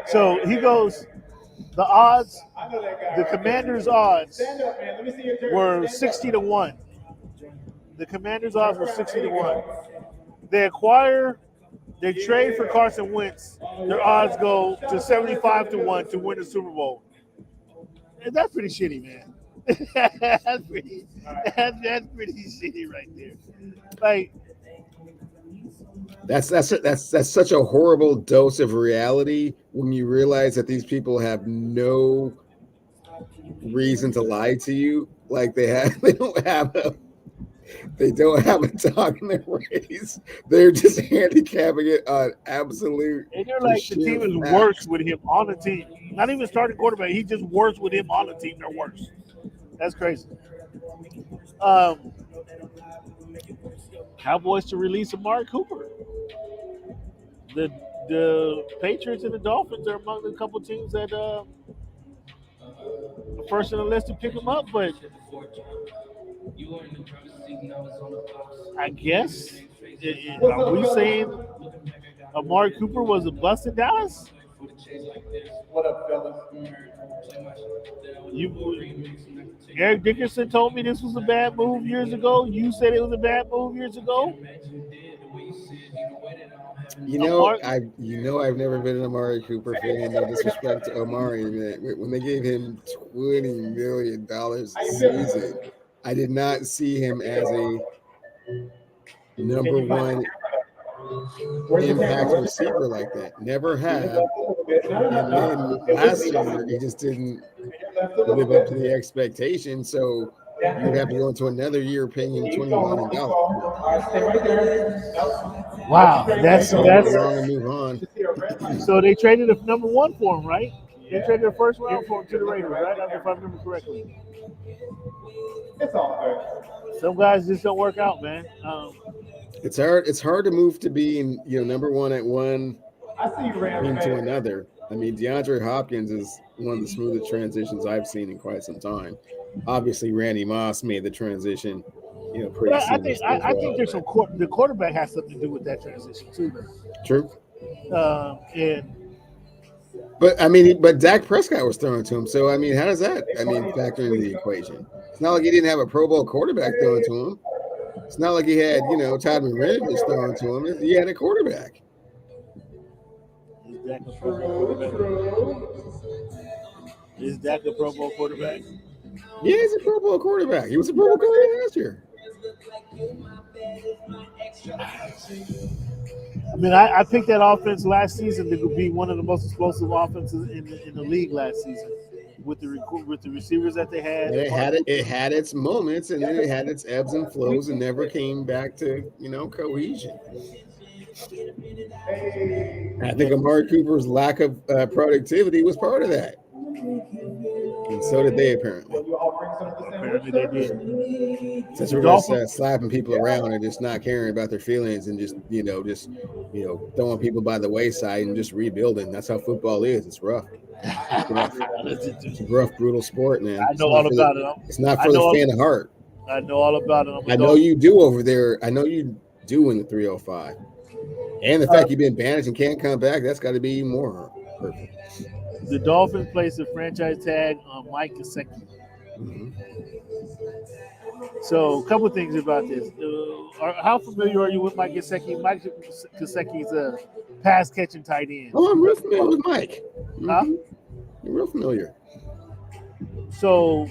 So he goes. The odds, the Commanders' odds were 60-1. The Commanders' odds were 60-1. They trade for Carson Wentz. Their odds go to 75-1 to win the Super Bowl. And that's pretty shitty, man. that's pretty shitty right there. Like that's such a horrible dose of reality when you realize that these people have no reason to lie to you. Like they don't have a dog in their race. They're just handicapping it on absolute. And they're like the team is worse with him on the team. Not even starting quarterback. He just worse with him on the team. They're worse. That's crazy. Cowboys to release Amari Cooper. The Patriots and the Dolphins are among the couple teams that first on the list to pick him up, but I guess are we saying Amari Cooper was a bust in Dallas? What up, fellas? Eric Dickerson told me this was a bad move years ago. You said it was a bad move years ago. I've never been an Amari Cooper fan. No disrespect to Amari, man. When they gave him $20 million a season, I did not see him as a number one impact receiver like that. Never have. And then last year, he just didn't live up to the expectation. So you have to go into another year paying him $20 million. Wow, that's wrong and move on. So they traded a number one for him, right? They traded the first round for him to the Raiders, right? If I remember correctly. It's all good. Some guys just don't work out, man. It's hard. It's hard to move to being number one at one I see you ran to another. I mean, DeAndre Hopkins is one of the smoothest transitions I've seen in quite some time. Obviously, Randy Moss made the transition, pretty seamless. I think there's the quarterback has something to do with that transition too. True. And But Dak Prescott was thrown to him. So how does that factor into the equation? It's not like he didn't have a Pro Bowl quarterback thrown to him. It's not like he had Todd McRae was thrown to him. He had a quarterback. Is Dak a Pro Bowl quarterback? Yeah, he's a Pro Bowl quarterback. He was a Pro Bowl quarterback last year. I picked that offense last season to be one of the most explosive offenses in the league last season with the receivers that they had. And it had its moments, and then it had its ebbs and flows, and never came back to cohesion. I think Amari Cooper's lack of productivity was part of that. And so did they, apparently. Apparently they did. Since we're just slapping people around and just not caring about their feelings and just throwing people by the wayside and just rebuilding. That's how football is. It's rough. It's a rough, brutal sport, man. I know all about it. It's not I for the know fan of heart. I know all about it. I know you do over there. I know you do in the 305. And the fact you've been banished and can't come back, that's got to be even more perfect. The Dolphins placed a franchise tag on Mike Gesicki. Mm-hmm. So, a couple of things about this. How familiar are you with Mike Gesicki? Mike Gesicki's a pass catching tight end. Oh, I'm real familiar with Mike. Mm-hmm. Huh? You're real familiar. So,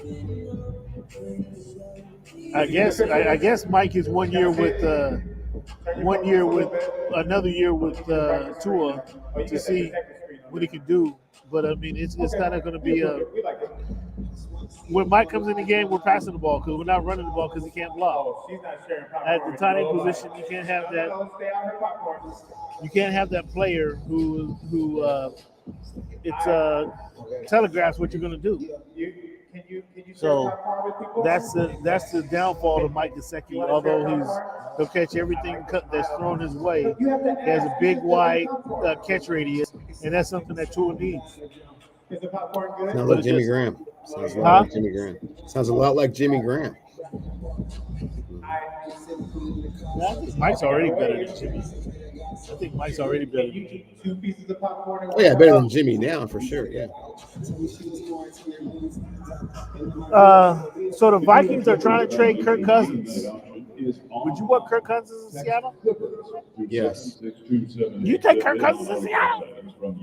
I guess Mike is 1 year with another year with Tua to see what he can do. But I mean, it's kind of going to be when Mike comes in the game, we're passing the ball because we're not running the ball because he can't block. At the tight end position, you can't have that. You can't have that player who telegraphs what you're going to do. So that's the downfall of Mike Gesicki. Although he'll catch everything that's thrown his way, he has a big wide catch radius, and that's something that Tua needs. Sounds like Jimmy Graham. Sounds a lot like Jimmy Graham. Sounds a lot like Jimmy Graham. I think Mike's already better than Jimmy. I think Mike's already better than Jimmy. Oh yeah, better than Jimmy now for sure. Yeah. So the Vikings are trying to trade Kirk Cousins. Would you want Kirk Cousins in Seattle? Yes. You take Kirk Cousins in Seattle?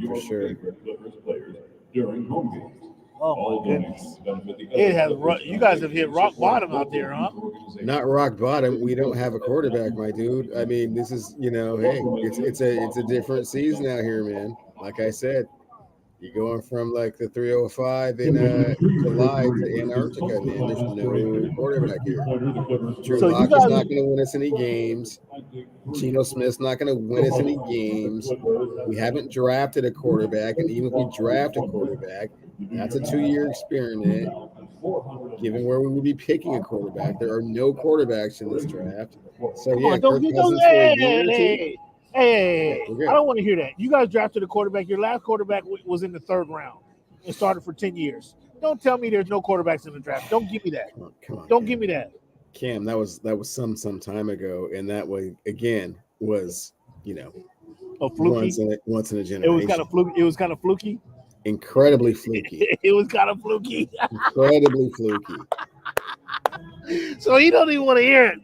For sure. Oh my goodness! You guys have hit rock bottom out there, huh? Not rock bottom. We don't have a quarterback, my dude. I mean, this is hey, it's a different season out here, man. Like I said, you're going from like the 305 in July to Antarctica, man. There's no quarterback here. Drew Lock is not going to win us any games. Geno Smith's not going to win us any games. We haven't drafted a quarterback, and even if we draft a quarterback, that's a 2-year experiment. Given where we would be picking a quarterback, there are no quarterbacks in this draft. So yeah, Kirk Cousins for a year or two. Hey, I don't want to hear that. You guys drafted a quarterback. Your last quarterback was in the 3rd round and started for 10 years. Don't tell me there's no quarterbacks in the draft. Don't give me that. Come on, don't give me that. Cam, that was some time ago, and that was a fluky. Once in a generation. It was kind of fluky. Incredibly fluky. It was kind of fluky. Incredibly fluky. So he don't even want to hear it.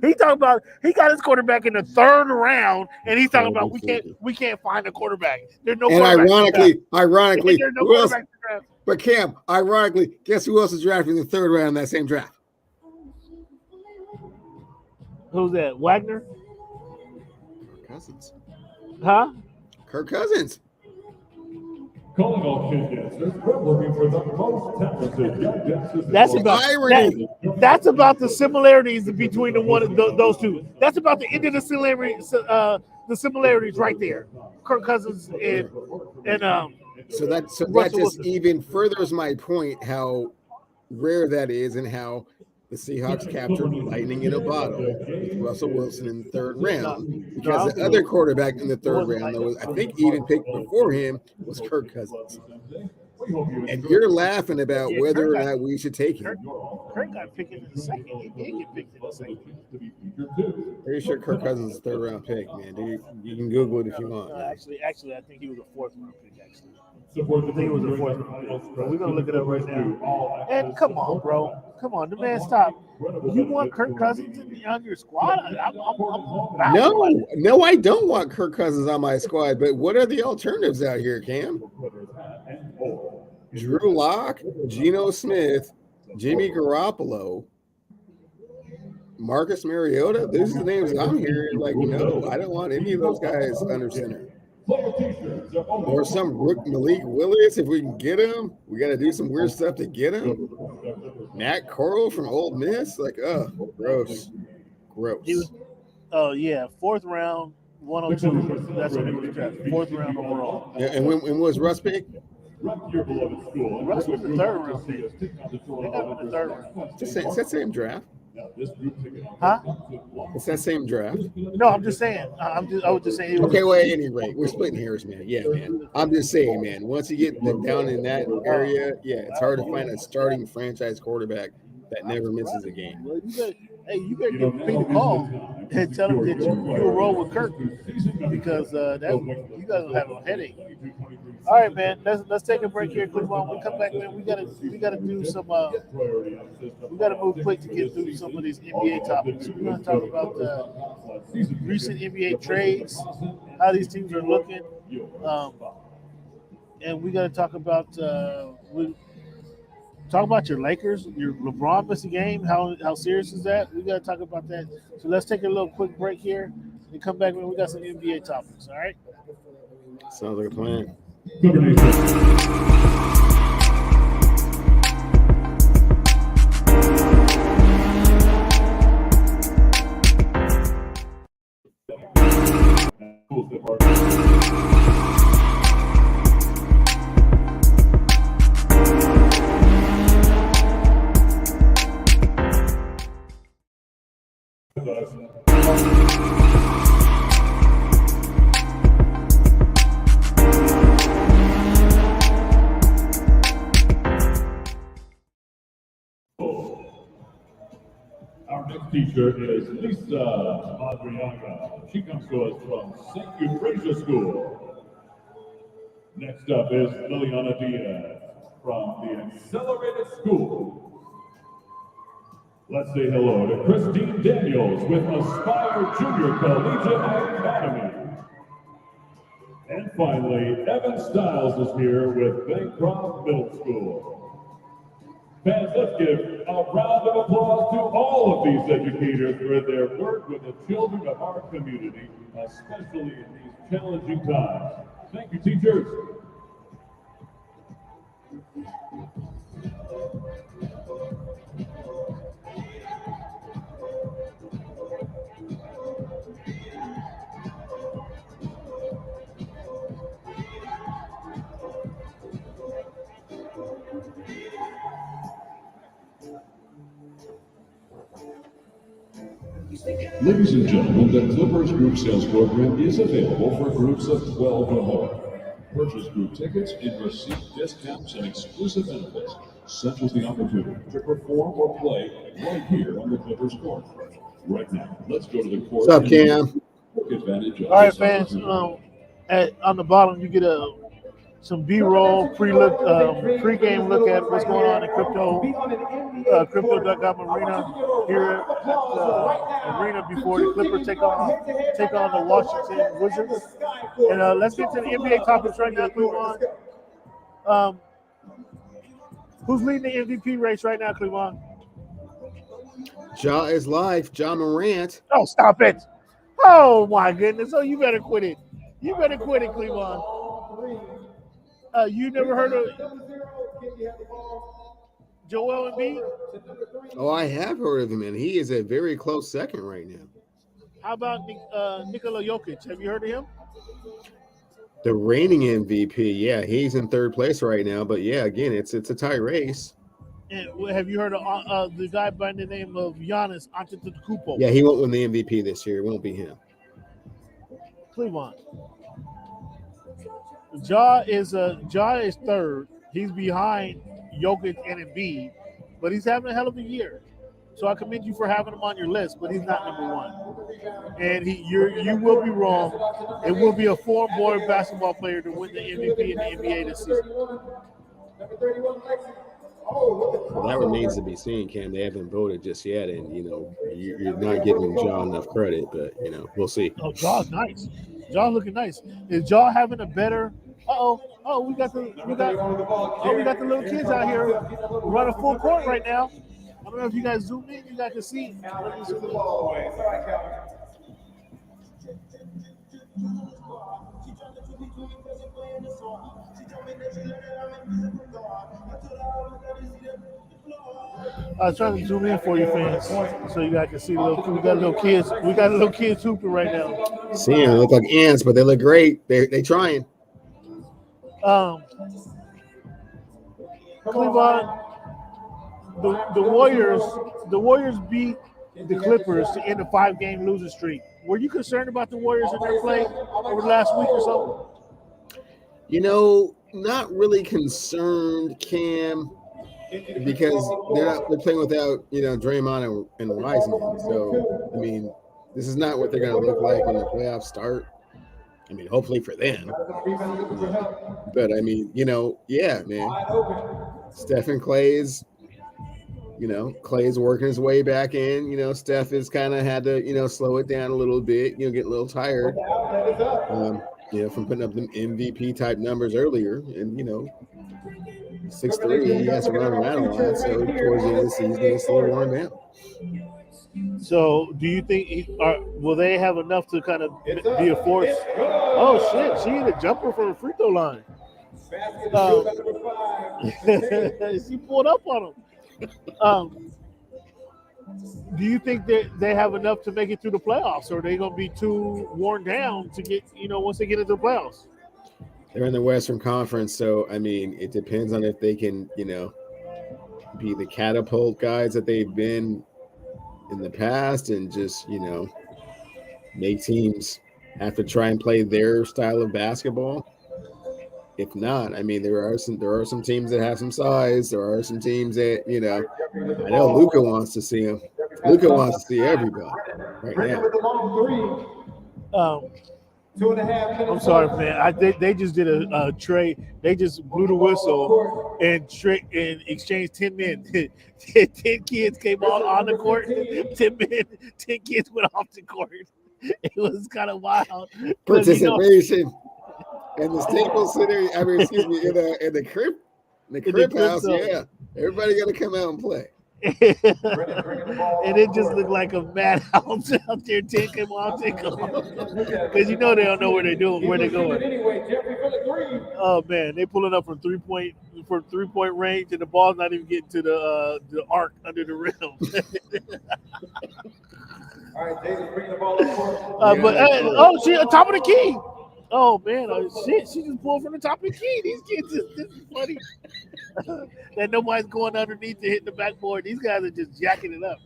He talking about he got his quarterback in the 3rd round, and he's talking about we can't find a quarterback. There's no. And ironically, there's no who else? Draft. But Cam, ironically, guess who else is drafted in the 3rd round in that same draft? Who's that? Wagner? Kirk Cousins. Huh? Kirk Cousins. Calling all kid dancers, we're looking for the most talented young dancers. That's about the similarities between those two. That's about the end of the similarities right there. Kirk Cousins and So that just Wilson. even furthers my point how rare that is and how the Seahawks captured lightning in a bottle with Russell Wilson in the 3rd round, because the other quarterback in the 3rd round that was, I think, even picked before him was Kirk Cousins. And you're laughing about whether or not we should take him. Kirk got picked in the 2nd. He did get picked in the 2nd. Pretty sure Kirk Cousins is a 3rd round pick, man. You can Google it if you want. Actually, I think he was a 4th round pick. Actually, I think it was a 4th round pick. But we're gonna look it up right now. And come on, bro. Come on, the man, stop. You want Kirk Cousins on your squad? No, I don't want Kirk Cousins on my squad. But what are the alternatives out here, Cam? Drew Lock, Geno Smith, Jimmy Garoppolo, Marcus Mariota. These are the names I'm hearing. Like, no, I don't want any of those guys under center. Or some Malik Willis, if we can get him. We got to do some weird stuff to get him. Matt Corral from Ole Miss, like, gross. Oh yeah, 4th round, 102. That's what he was drafted. 4th round overall. Yeah, and when was Russ picked? Russ was the 3rd round pick. They got him in the 3rd round. It's the same draft. Huh? It's that same draft. No, I'm just saying. I was just saying. It was, Okay, well, at any rate, we're splitting hairs, man. Yeah, man. I'm just saying, man. Once you get down in that area, yeah, it's hard to find a starting franchise quarterback that never misses a game. Well, you better give Pete a call and tell him that you'll roll with Kirk because you guys will have a headache. All right, man. Let's take a break here, Cleveland. When we come back, man, we gotta do some. We gotta move quick to get through some of these NBA topics. We're gonna talk about recent NBA trades, how these teams are looking, and we gotta talk about your Lakers. Your LeBron missed a game. How serious is that? We got to talk about that. So let's take a little quick break here and come back when we got some NBA topics. All right. Sounds like a plan. Our next teacher is Lisa Madriaga. She comes to us from St. Euphrasia School. Next up is Liliana Diaz from the Accelerated School. Let's say hello to Christine Daniels with Aspire Junior Collegiate Academy. And finally, Evan Stiles is here with Bancroft Middle School. Fans, let's give a round of applause to all of these educators for their work with the children of our community, especially in these challenging times. Thank you, teachers. Ladies and gentlemen, the Clippers Group Sales Program is available for groups of 12 or more. Purchase group tickets and receive discounts and exclusive benefits, such as the opportunity to perform or play right here on the Clippers court. Right now, let's go to the court. What's up, Cam? Take advantage of All right, this fans. opportunity. On the bottom, you get some B-roll pre-game look at what's going on in crypto.com arena here at the arena before the Clippers take on the Washington Wizards. And let's get to the NBA topics right now. Cleveland. Who's leading the MVP race right now, Cleveland? Ja is live. Ja Morant. Oh, stop it. Oh, my goodness. Oh, you better quit it. You better quit it, Cleveland. You never heard of Joel Embiid? Oh, I have heard of him, and he is a very close second right now. How about Nikola Jokic? Have you heard of him? The reigning MVP, yeah, he's in third place right now. But yeah, again, it's a tight race. And have you heard of the guy by the name of Giannis Antetokounmpo? Yeah, he won't win the MVP this year. It won't be him. Cleveland. Ja is third. He's behind Jokic and Embiid, but he's having a hell of a year. So I commend you for having him on your list, but he's not number one. And you will be wrong. It will be a foreign-born basketball player to win the MVP in the NBA this season. Well, that remains to be seen, Cam. They haven't voted just yet, and you're not giving Ja enough credit, but we'll see. Oh, Ja's nice. Ja's looking nice. Is Ja having a better? We got the little kids out here running full court right now. I don't know if you guys zoomed in. You guys can see. I was trying to zoom in for you fans, so you guys can see we got little kids. We got little kids hooping right now. Seeing they look like ants, but they look great. They trying. Cleveland, the Warriors beat the Clippers to end a 5-game losing streak. Were you concerned about the Warriors in their play over the last week or so? Not really concerned, Cam, because they're playing without Draymond and Wiseman. So I mean, this is not what they're going to look like when the playoffs start. I mean, hopefully for them. But I mean, yeah, man. Stephen Clay's working his way back in. Steph has kind of had to, slow it down a little bit, get a little tired, from putting up them MVP type numbers earlier. And, 6'3", he has to run around a lot. So towards the end of the season, it's a little worn down. So, do you think will they have enough to kind of be a force? Oh shit! She hit a jumper from the free throw line. She pulled up on him. Do you think that they have enough to make it through the playoffs, or are they going to be too worn down to get once they get into the playoffs? They're in the Western Conference, so I mean, it depends on if they can, be the catapult guys that they've been in the past, and just make teams have to try and play their style of basketball. If not, I mean, there are some teams that have some size. There are some teams that I know Luka wants to see them. Luka wants to see everybody right now. I'm sorry, man. They just did a trade. They just blew the whistle and exchanged 10 men. 10 kids came on the court. 10 men, 10 kids went off the court. It was kind of wild. Participation in the Staples Center. I mean, excuse me, in the crib house. Yeah, everybody got to come out and play. And it just looked like a madhouse out there. 10 come on, 10 come on. Because they don't know where they're going. Oh man, they pulling up from 3-point range, and the ball's not even getting to the arc under the rim. All right, Jason, bring the ball up. She on top of the key. Oh man, shit! She just pulled from the top of the key. These kids, this is funny. That nobody's going underneath to hit the backboard. These guys are just jacking it up.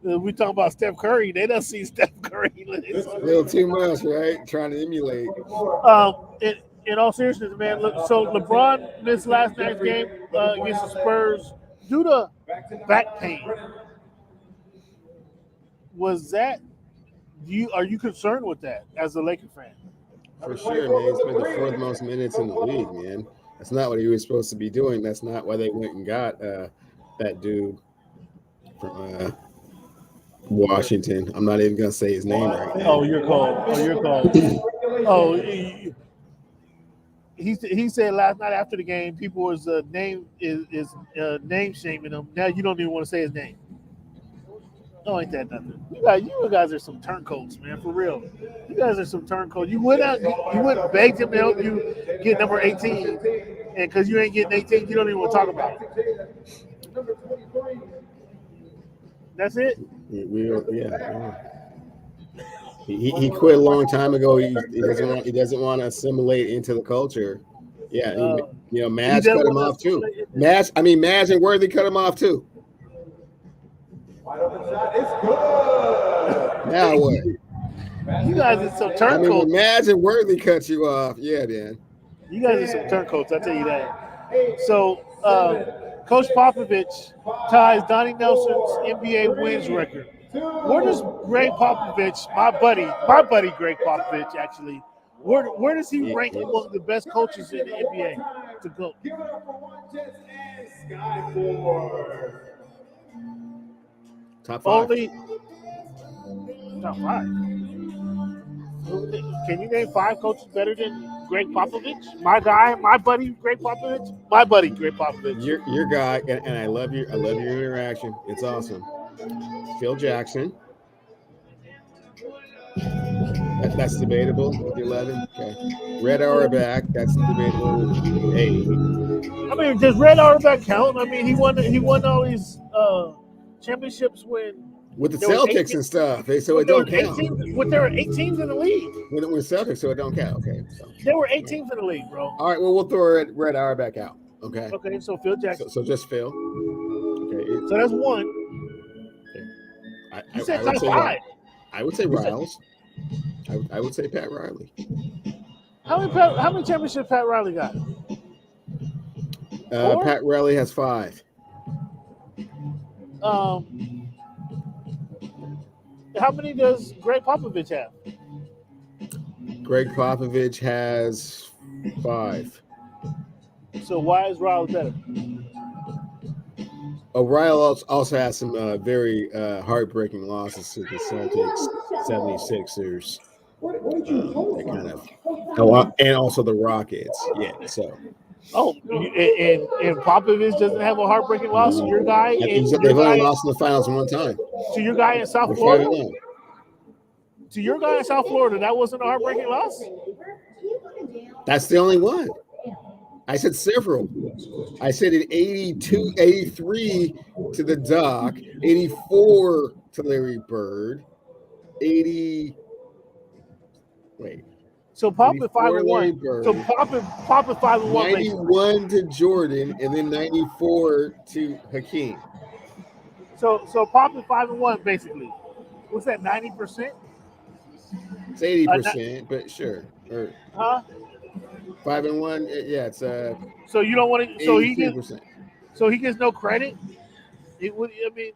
We talk about Steph Curry. They don't see Steph Curry. It's a little too much, right? Trying to emulate. In all seriousness, man. Look, so LeBron missed last night's game against the Spurs due to back pain. Was that? Are you concerned with that as a Laker fan? For sure, man. He spent the fourth most minutes in the league, man. That's not what he was supposed to be doing. That's not why they went and got that dude from Washington. I'm not even gonna say his name right now. Oh, you're called. He said last night after the game, people was name shaming him. Now you don't even want to say his name. No, ain't that nothing. You guys are some turncoats, man, for real. You guys are some turncoats. You went out, you went and begged him to help you get number 18, and because you ain't getting 18, you don't even want to talk about it. That's it. Yeah. He quit a long time ago. He doesn't want to assimilate into the culture. Yeah, Madge cut him off too. Madge and Worthy cut him off too. Wide open shot. It's good. Now what? You guys are some turncoats. When Madge and Worthy cut you off, yeah, Dan. You guys are some turncoats. I tell you that. So, Coach Popovich ties Donnie Nelson's NBA wins record. Where does Greg Popovich, my buddy Greg Popovich, actually, where does he rank among the best coaches in the NBA to go? Give it up for one Jets and Skyboard. Top 5. Top 5. Can you name 5 coaches better than Greg Popovich? My guy, my buddy Greg Popovich. My buddy Greg Popovich. Your guy, and I love your interaction. It's awesome. Phil Jackson. That's debatable with 11. Okay. Red Auerbach. That's debatable. 8. I mean, does Red Auerbach count? I mean, he won all these championships with the Celtics and stuff. So it don't count. There were 8 teams in the league. With Celtics, so it don't count. Okay. So. There were 8 teams in the league, bro. All right. Well, we'll throw Red Auerbach out. Okay. Okay. So Phil Jackson. So just Phil. Okay. So that's one. You said I would top say five. I would say You said Riles. I would say Pat Riley. how many championships Pat Riley got? Four. Pat Riley has 5. Um, how many does Greg Popovich have? Greg Popovich has 5. So why is Riley better? O'Reilly also has some very heartbreaking losses to the Celtics, 76ers, that kind of, and also the Rockets. Yeah, so Oh, and Popovich doesn't have a heartbreaking loss to your guy and they've only lost in the finals one time. to your guy in South They're Florida. 5-0. To your guy in South Florida, that wasn't a heartbreaking loss. That's the only one. I said several. I said in 82, 83 to the Doc, 84 to Larry Bird, 80. Wait. So Pop at 5-1. Bird, So Pop at 5-1. 91 to Jordan, and then 94 to Hakeem. So Pop at 5-1 basically. What's that? 90%? It's 80%, but sure. Or Huh? 5-1. Yeah, it's So you don't want to. 83%. So he gets no credit. It would. I mean,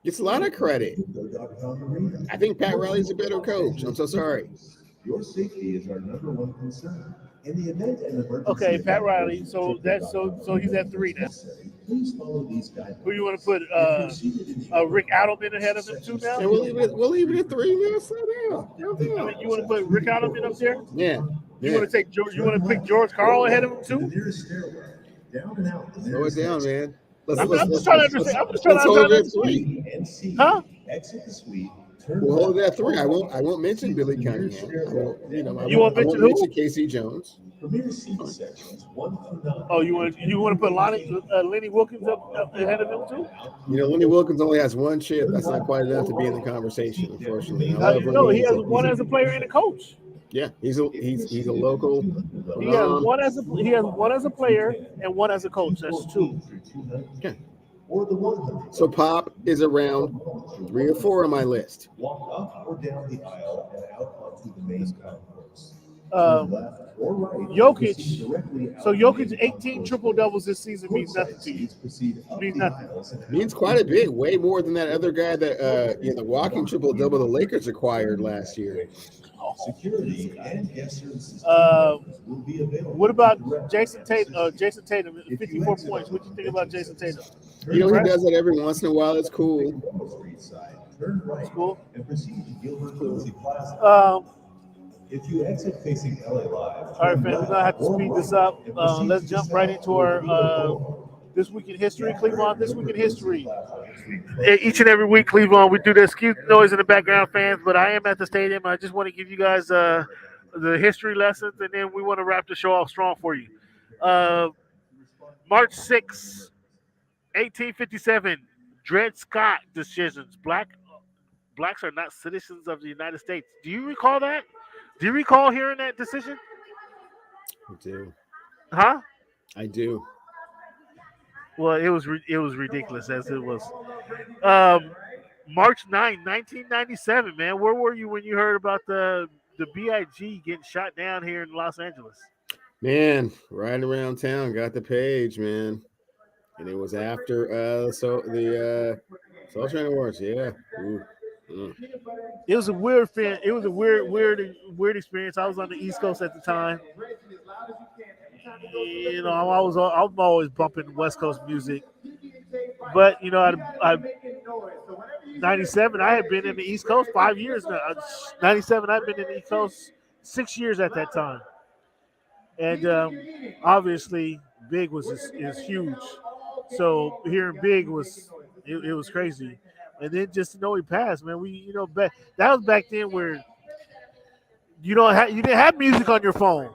Gets a lot of credit. I think Pat Riley's a better coach. I'm so sorry. Your safety is our number one concern. In the event an emergency. Okay, Pat Riley. So that's so he's at 3 now. Please follow these guidelines. Who you want to put? Rick Adelman ahead of him too now. And we'll leave it at 3 now. Slow down. You want to put Rick Adelman up there? Yeah. You want to take George? You want to pick George Karl ahead of him too? Down and out. Slow it down, man. I'm just trying to understand. I'm just trying to understand. 3. Huh? Exit the suite. We'll hold it at 3. I won't mention Billy Cunningham. I won't mention Casey Jones. Premier seat sections 1 through 9. Oh, you want to put Lenny Wilkins up ahead of him too? Lenny Wilkins only has 1 chip. That's not quite enough to be in the conversation, unfortunately. No, he has 1 as a player and a coach. Yeah, he's a local. He has 1 as a player and 1 as a coach. That's 2. Okay. So Pop is around 3 or 4 on my list. Walk up or down the aisle and out onto the main concourse. Jokic. So Jokic 18 triple doubles this season means nothing to you. Means nothing. Means quite a bit. Way more than that other guy that the walking triple double the Lakers acquired last year. Security and guest services will be available. What about Jason Tatum? 54 points. What do you think about Jason Tatum? He does that every once in a while. It's cool. Turn right. It's cool. And proceed to Gilbert Lindsay Plaza. If you exit facing LA Live. All right, fans, we're gonna have to speed this up. Let's jump right into our This Week in History. Cleveland, This Week in History. Each and every week, Cleveland, we do the excuse noise in the background, fans, but I am at the stadium. I just want to give you guys the history lessons, and then we want to wrap the show off strong for you. March 6, 1857, Dred Scott decisions. Blacks are not citizens of the United States. Do you recall that? Do you recall hearing that decision? I do. Huh? I do. Well, it was ridiculous as it was. March 9, 1997, man. Where were you when you heard about the BIG getting shot down here in Los Angeles? Man, riding around town, got the page, man. And it was after the Soul Train Awards, yeah. Ooh. It was a weird It was a weird experience. I was on the East Coast at the time. I'm always bumping West Coast music. But I 97, I had been in the East Coast 5 years now. 97, I've been in the East Coast 6 years at that time. And obviously Big is huge. So hearing Big was crazy. And then just to know he passed, man. That was back then where you didn't have music on your phone.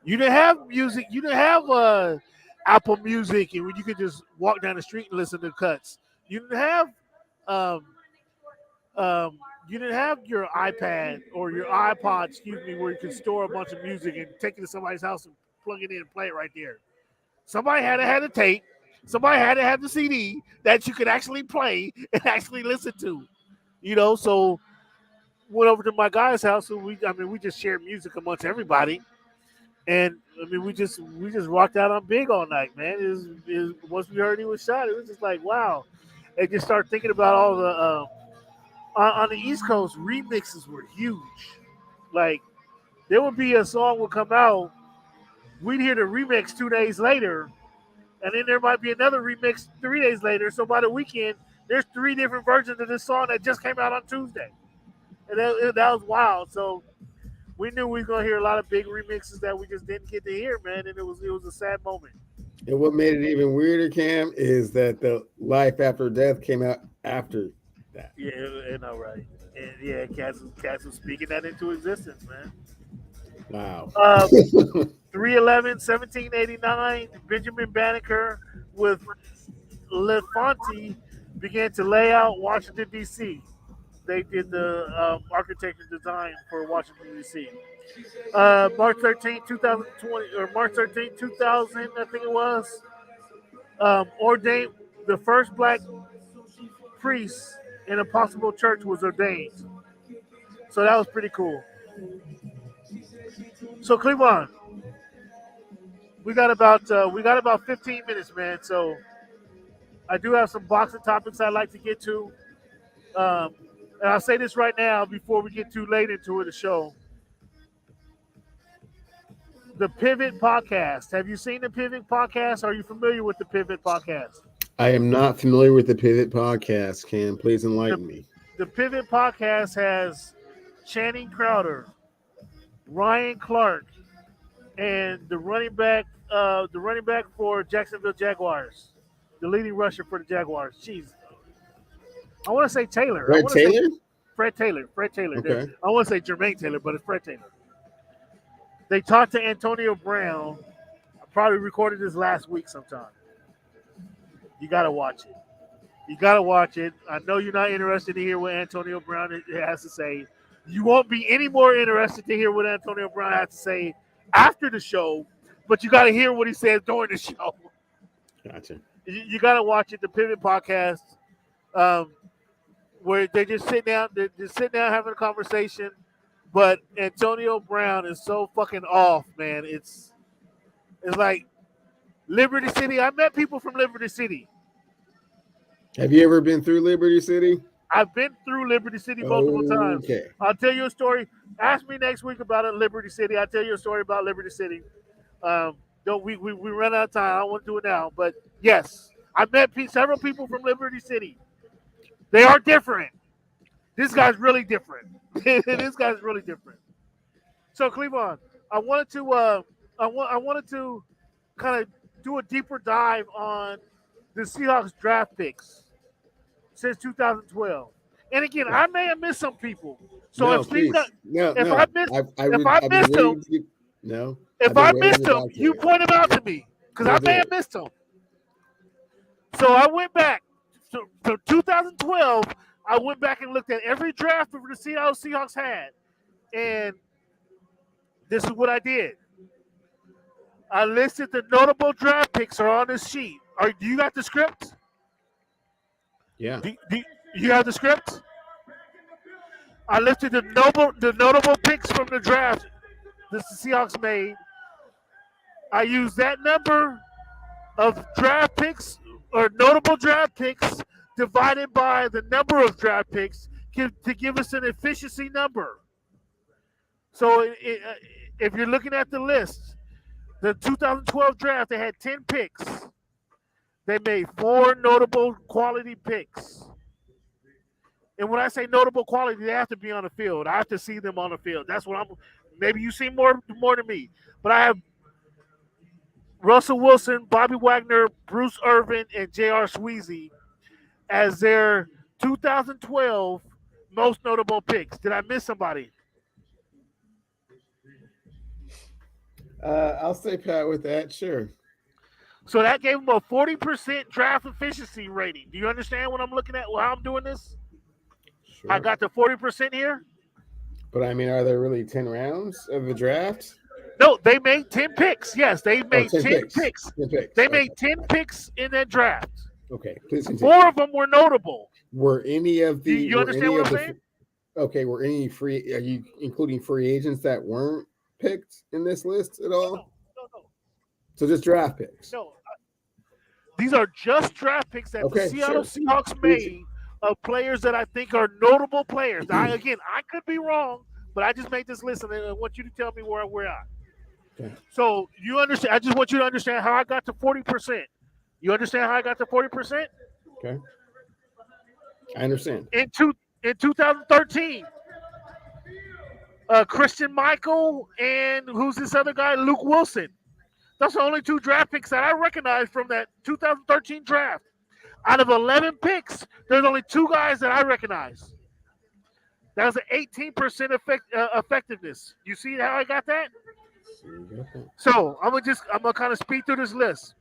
You didn't have music. You didn't have Apple Music, and you could just walk down the street and listen to cuts. You didn't have your iPad or your iPod, where you could store a bunch of music and take it to somebody's house and plug it in and play it right there. Somebody had a tape. Somebody had to have the CD that you could actually play and actually listen to. So went over to my guy's house, and we just shared music amongst everybody, and we just rocked out on Big all night, man. Once we heard he was shot, it was just like wow, and just start thinking about all the on the East Coast remixes were huge. Like there would be a song would come out, we'd hear the remix 2 days later, and then there might be another remix 3 days later. So by the weekend, there's 3 different versions of this song that just came out on Tuesday, and that was wild. So we knew we was gonna hear a lot of big remixes that we just didn't get to hear, man, and it was a sad moment. And what made it even weirder, Cam, is that the Life After Death came out after that. Yeah, I know, right? And yeah, Cats was speaking that into existence, man. Wow. 3/11, 1789, Benjamin Banneker with LeFonte began to lay out Washington, D.C. They did the architecture design for Washington, D.C. March 13, 2020, or March 13, 2000, I think it was, ordained the first black priest in a possible church was ordained. So that was pretty cool. So Cleveland, we got about 15 minutes, man. So I do have some boxing topics I'd like to get to. And I'll say this right now before we get too late into the show. The Pivot Podcast. Have you seen the Pivot Podcast? Are you familiar with the Pivot Podcast? I am not familiar with the Pivot Podcast, Cam. Please enlighten me. The Pivot Podcast has Channing Crowder, Ryan Clark, and the running back for Jacksonville Jaguars, the leading rusher for the Jaguars. Jeez, I want to say Taylor. Fred Taylor. Okay. I want to say Jermaine Taylor, but it's Fred Taylor. They talked to Antonio Brown. I probably recorded this last week sometime. You got to watch it. I know you're not interested to hear what Antonio Brown has to say. You won't be any more interested to hear what Antonio Brown has to say after the show, but you got to hear what he says during the show. Gotcha. You got to watch it, the Pivot Podcast, where they just sit down having a conversation. But Antonio Brown is so fucking off, man. It's like Liberty City. I met people from Liberty City. Have you ever been through Liberty City? I've been through Liberty City multiple times. Okay. I'll tell you a story. Ask me next week about Liberty City. I'll tell you a story about Liberty City. We run out of time. I don't want to do it now. But, yes, I met several people from Liberty City. They are different. This guy's really different. So, Cleveland, I wanted to kind of do a deeper dive on the Seahawks draft picks since 2012. And again, I may have missed some people. So I missed them, you point them out to me because I may have missed them. So I went back to 2012. I went back and looked at every draft that the Seahawks had, and this is what I did. I listed the notable draft picks are on this sheet. Do you got the script? Yeah. Do you have the script? I listed the notable picks from the draft the Seahawks made. I used that number of draft picks or notable draft picks divided by the number of draft picks to give us an efficiency number. So if you're looking at the list, the 2012 draft, they had 10 picks. They made 4 notable quality picks. And when I say notable quality, they have to be on the field. I have to see them on the field. That's what maybe you see more than me. But I have Russell Wilson, Bobby Wagner, Bruce Irvin, and J.R. Sweezy as their 2012 most notable picks. Did I miss somebody? I'll stay pat with that, sure. So that gave them a 40% draft efficiency rating. Do you understand what I'm looking at, how I'm doing this? Sure. I got the 40% here. But, I mean, are there really 10 rounds of the draft? No, they made 10 picks. Yes, they Oh, made 10 10 picks. picks. 10 picks. They Okay. made 10 picks in that draft. Okay. Please continue. 4 of them were notable. Were any of the You understand what I'm saying? okay, were any free, are you including free agents that weren't picked in this list at No, all? no, no, no, So just draft picks. no. These are just draft picks that the Okay, Seattle sure. Seahawks Please. made of players that I think are notable players. I could be wrong, but I just made this list and I want you to tell me where we're at. Okay. So you understand? I just want you to understand how I got to 40%. You understand how I got to 40%? Okay. I understand. In 2013, Christian Michael and who's this other guy? Luke Wilson. That's the only 2 draft picks that I recognize from that 2013 draft. Out of 11 picks, there's only 2 guys that I recognize. That was an 18% effectiveness. You see how I got that? So I'm gonna kind of speed through this list.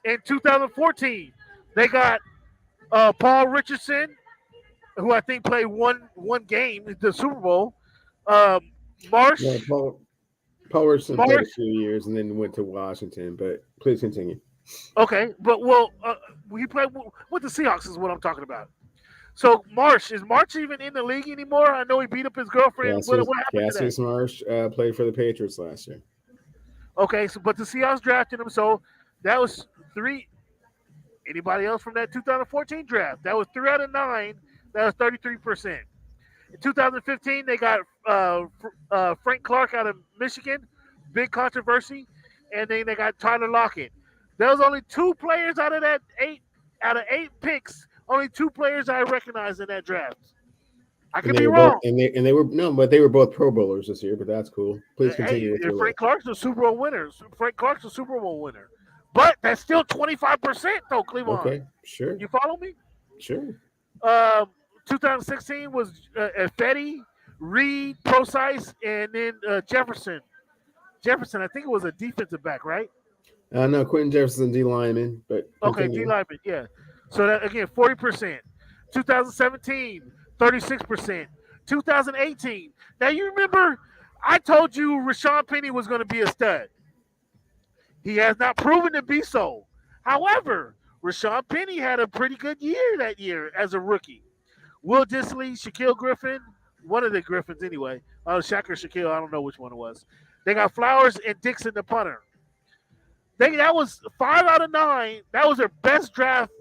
In 2014, they got Paul Richardson, who I think played one game, the Super Bowl. Marsh, Yeah, Paul Richardson played a Marsh. few years and then went to Washington, but please continue. Okay, but he played with the Seahawks is what I'm talking about. So is March even in the league anymore? I know he beat up his girlfriend. What happened to that? Cassius Marsh played for the Patriots last year. Okay, so but the Seahawks drafted him, so that was 3. Anybody else from that 2014 draft? That was 3 out of 9. That was 33%. In 2015, they got Frank Clark out of Michigan, big controversy, and then they got Tyler Lockett. There was only 2 players out of 8 picks. Only 2 players I recognize in that draft. I could be wrong. But they were both Pro Bowlers this year. But that's cool. Please continue with your Frank list. Clark's a Super Bowl winner. Frank Clark's a Super Bowl winner, but that's still 25% though. Cleveland. Okay, sure. You follow me? Sure. 2016 was Fetty, Reed, Procise, and then Jefferson. Jefferson, I think it was a defensive back, right? No, Quentin Jefferson, D lineman, but okay, D lineman, yeah. So that again, 40%. 2017, 36%. 2018. Now you remember, I told you Rashawn Penny was going to be a stud. He has not proven to be so. However, Rashawn Penny had a pretty good year that year as a rookie. Will Dissly, Shaquille Griffin, one of the Griffins anyway. Shaq or Shaquille, I don't know which one it was. They got Flowers and Dixon the punter. That was 5 out of 9. That was their best draft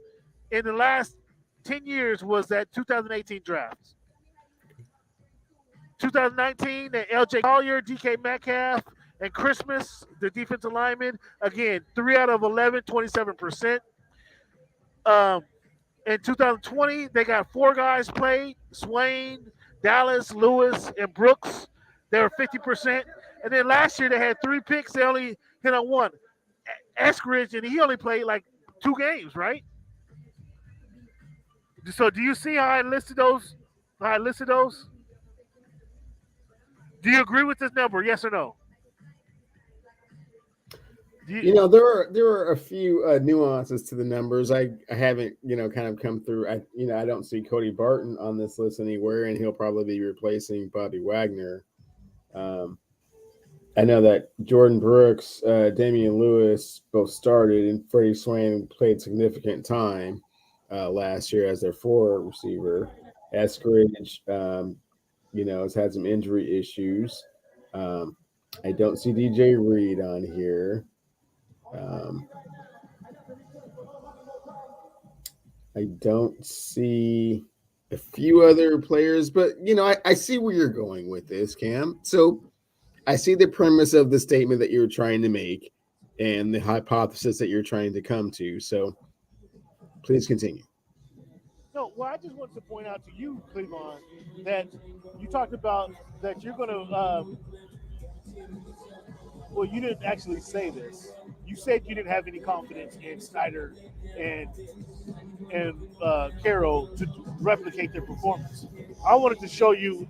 in the last 10 years was that 2018 draft. 2019, the LJ Collier, DK Metcalf, and Christmas, the defensive lineman. Again, 3 out of 11, 27%. In 2020, they got 4 guys played: Swain, Dallas, Lewis, and Brooks. They were 50%. And then last year they had 3 picks. They only hit on 1. Eskridge, and he only played like 2 games, right? So do you see how I listed those? Do you agree with this number? Yes or no? There are a few nuances to the numbers. I haven't kind of come through. I don't see Cody Barton on this list anywhere, and he'll probably be replacing Bobby Wagner. I know that Jordan Brooks, Damian Lewis both started, and Freddie Swain played significant time last year as their 4 receiver. Eskridge, has had some injury issues. I don't see DJ Reed on here. I don't see a few other players, but I see where you're going with this, Cam. So I see the premise of the statement that you're trying to make and the hypothesis that you're trying to come to. So please continue. No, well, I just wanted to point out to you, Cleveland, that you talked about that you're going to. Well, you didn't actually say this. You said you didn't have any confidence in Snyder and Carroll to replicate their performance. I wanted to show you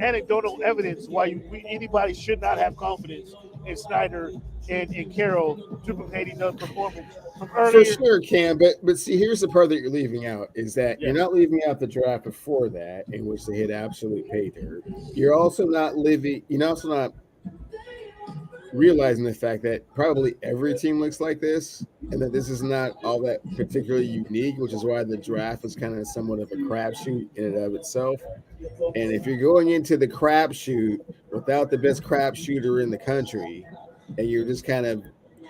anecdotal evidence why anybody should not have confidence in Snyder and Carroll duplicating their performance from earlier. For sure, Cam, but see, here's the part that you're leaving out is that you're not leaving out the draft before that, in which they hit absolute pay dirt. You're also not realizing the fact that probably every team looks like this, and that this is not all that particularly unique, which is why the draft is kind of somewhat of a crapshoot in and of itself. And if you're going into the crapshoot without the best crapshooter in the country, and you're just kind of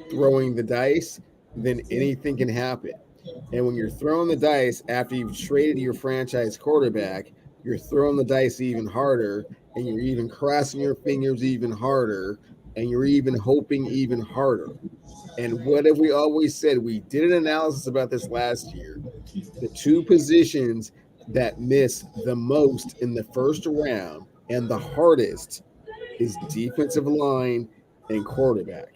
throwing the dice, then anything can happen. And when you're throwing the dice after you've traded your franchise quarterback, you're throwing the dice even harder, and you're even crossing your fingers even harder, and you're even hoping even harder. And what have we always said? We did an analysis about this last year. The two positions that miss the most in the first round and the hardest is defensive line and quarterback.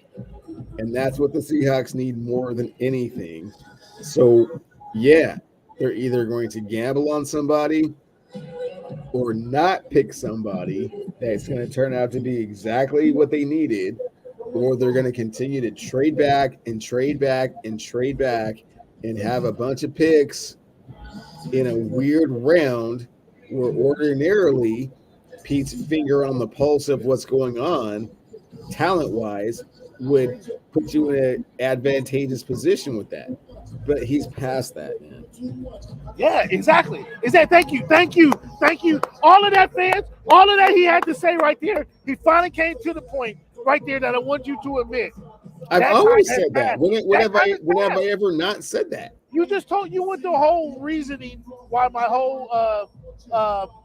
And that's what the Seahawks need more than anything. So, yeah, they're either going to gamble on somebody or not pick somebody that's going to turn out to be exactly what they needed, or they're going to continue to trade back and trade back and trade back and have a bunch of picks in a weird round where ordinarily Pete's finger on the pulse of what's going on talent-wise would put you in an advantageous position with that. But he's past that, man. Yeah, exactly. Is that thank you. All of that, fans, all of that he had to say right there. He finally came to the point right there that I want you to admit. I've That always time has said that. passed. When have That time I ever not said that? You just told you went the whole reasoning why my whole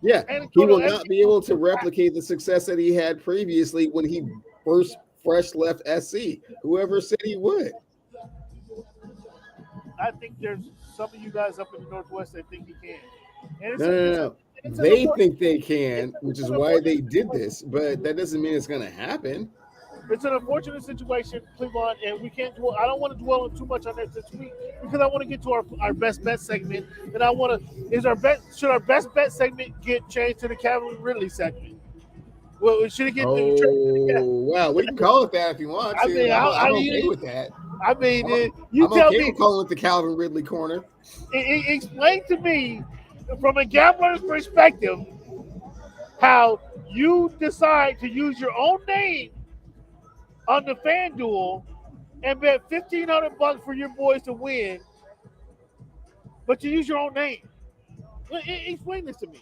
Yeah, he anecdotal will not be able to replicate the success that he had previously when he first fresh left SC. Whoever said he would. I think there's some of you guys up in the Northwest that think he can. And No. it's They think they can, which is why they did this, but that doesn't mean it's going to happen. It's an unfortunate situation, Cleveland, and we can't dwell. I don't want to dwell on too much on that this week because I want to get to our best bet segment. And I want to should our best bet segment get changed to the Calvin Ridley segment? Well, should it get? Well, we can call it that if you want to. I'm okay with that. I mean, I'm tell okay me. with calling it the Calvin Ridley corner. Explain to me, from a gambler's perspective, how you decide to use your own name on the FanDuel and bet $1,500 for your boys to win, but you use your own name. Explain this to me.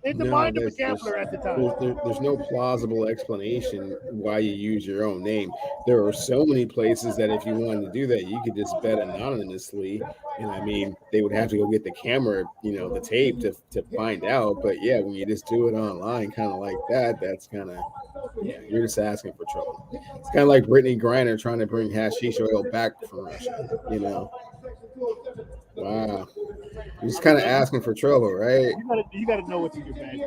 In the mind of a gambler at the time. There's no plausible explanation why you use your own name. There are so many places that if you wanted to do that, you could just bet anonymously. And I mean, they would have to go get the camera, the tape to find out. But yeah, when you just do it online, kind of like that, that's kind of, you're just asking for trouble. It's kind of like Brittany Griner trying to bring hashish oil back from Russia, Wow. You're just kind of asking for trouble, right? You gotta know what's in your bag.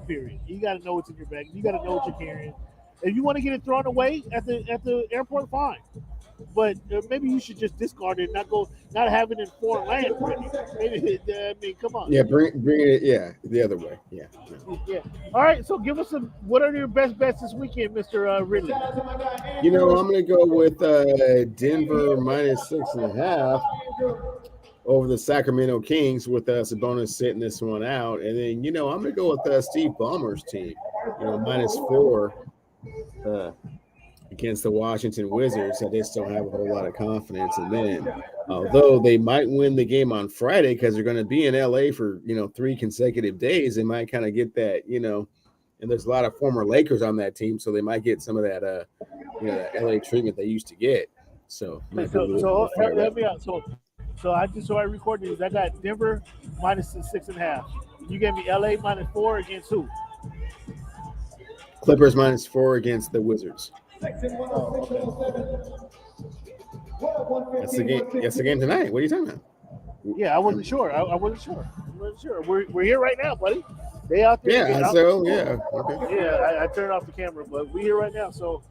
Period. You gotta know what's in your bag. You gotta know what you're carrying. If you want to get it thrown away at the airport, fine. But maybe you should just discard it, not have it in foreign land. Maybe, I mean, come on. Yeah, bring it. Yeah, the other way. Yeah. All right. So give us what are your best bets this weekend, Mr. Ridley? I'm gonna go with Denver minus 6.5 over the Sacramento Kings with Sabonis sitting this one out, and then I'm gonna go with Steve Ballmer's team, minus 4 against the Washington Wizards. I just don't have a whole lot of confidence in them. Although they might win the game on Friday because they're going to be in LA for 3 consecutive days, they might kind of get that, and there's a lot of former Lakers on that team, so they might get some of that that LA treatment they used to get. So help me out. So I recorded these. I got Denver minus 6.5. You gave me LA minus 4 against who? Clippers minus 4 against the Wizards. That's the game. That's the game tonight. What are you talking about? Yeah, I wasn't sure. I wasn't sure. We're here right now, buddy. They out there. Yeah. Okay. Yeah, I turned off the camera, but we're here right now. So,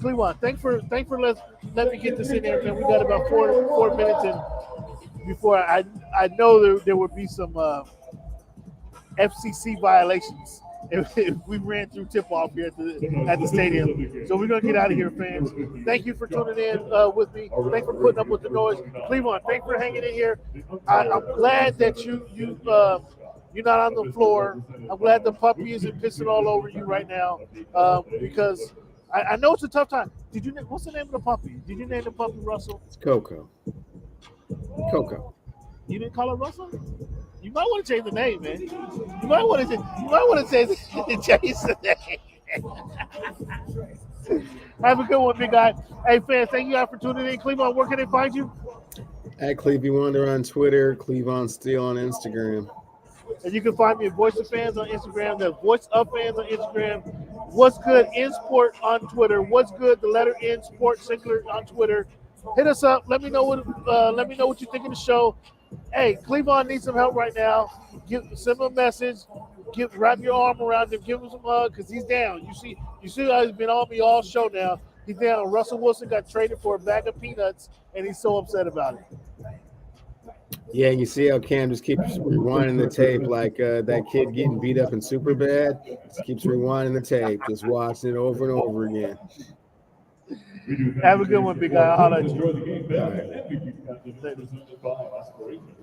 Cleveland, thanks for letting me get this in there, man. We got about 4 minutes, and before I know there would be some FCC violations if we ran through tip-off here at the stadium. So we're going to get out of here, fans. Thank you for tuning in with me. Thanks for putting up with the noise. Cleveland, thanks for hanging in here. I'm glad that you're not on the floor. I'm glad the puppy isn't pissing all over you right now because I know it's a tough time. What's the name of the puppy? Did you name the puppy Russell? It's Coco. Coco. You didn't call her Russell? You might want to change the name, man. You might want to change the name. Have a good one, big guy. Hey, fans, thank you guys for tuning in. Cleveland, where can they find you? At Clevey Wonder on Twitter, Clevon Steele on Instagram. And you can find me at Voice of Fans on Instagram. The Voice of Fans on Instagram. What's Good in Sport on Twitter. What's Good, the letter N Sport Singular on Twitter. Hit us up. Let me know what you think of the show. Hey, Cleveland needs some help right now. Send him a message. Wrap your arm around him. Give him some hug because he's down. You see how he's been on me all show now. He's down. Russell Wilson got traded for a bag of peanuts, and he's so upset about it. Yeah, and you see how Cam just keeps rewinding the tape like that kid getting beat up in Superbad. Just keeps rewinding the tape, just watching it over and over again. Have a good one, big guy. I'll holler at you. Enjoy the game, man. MVP presented by Aspiration.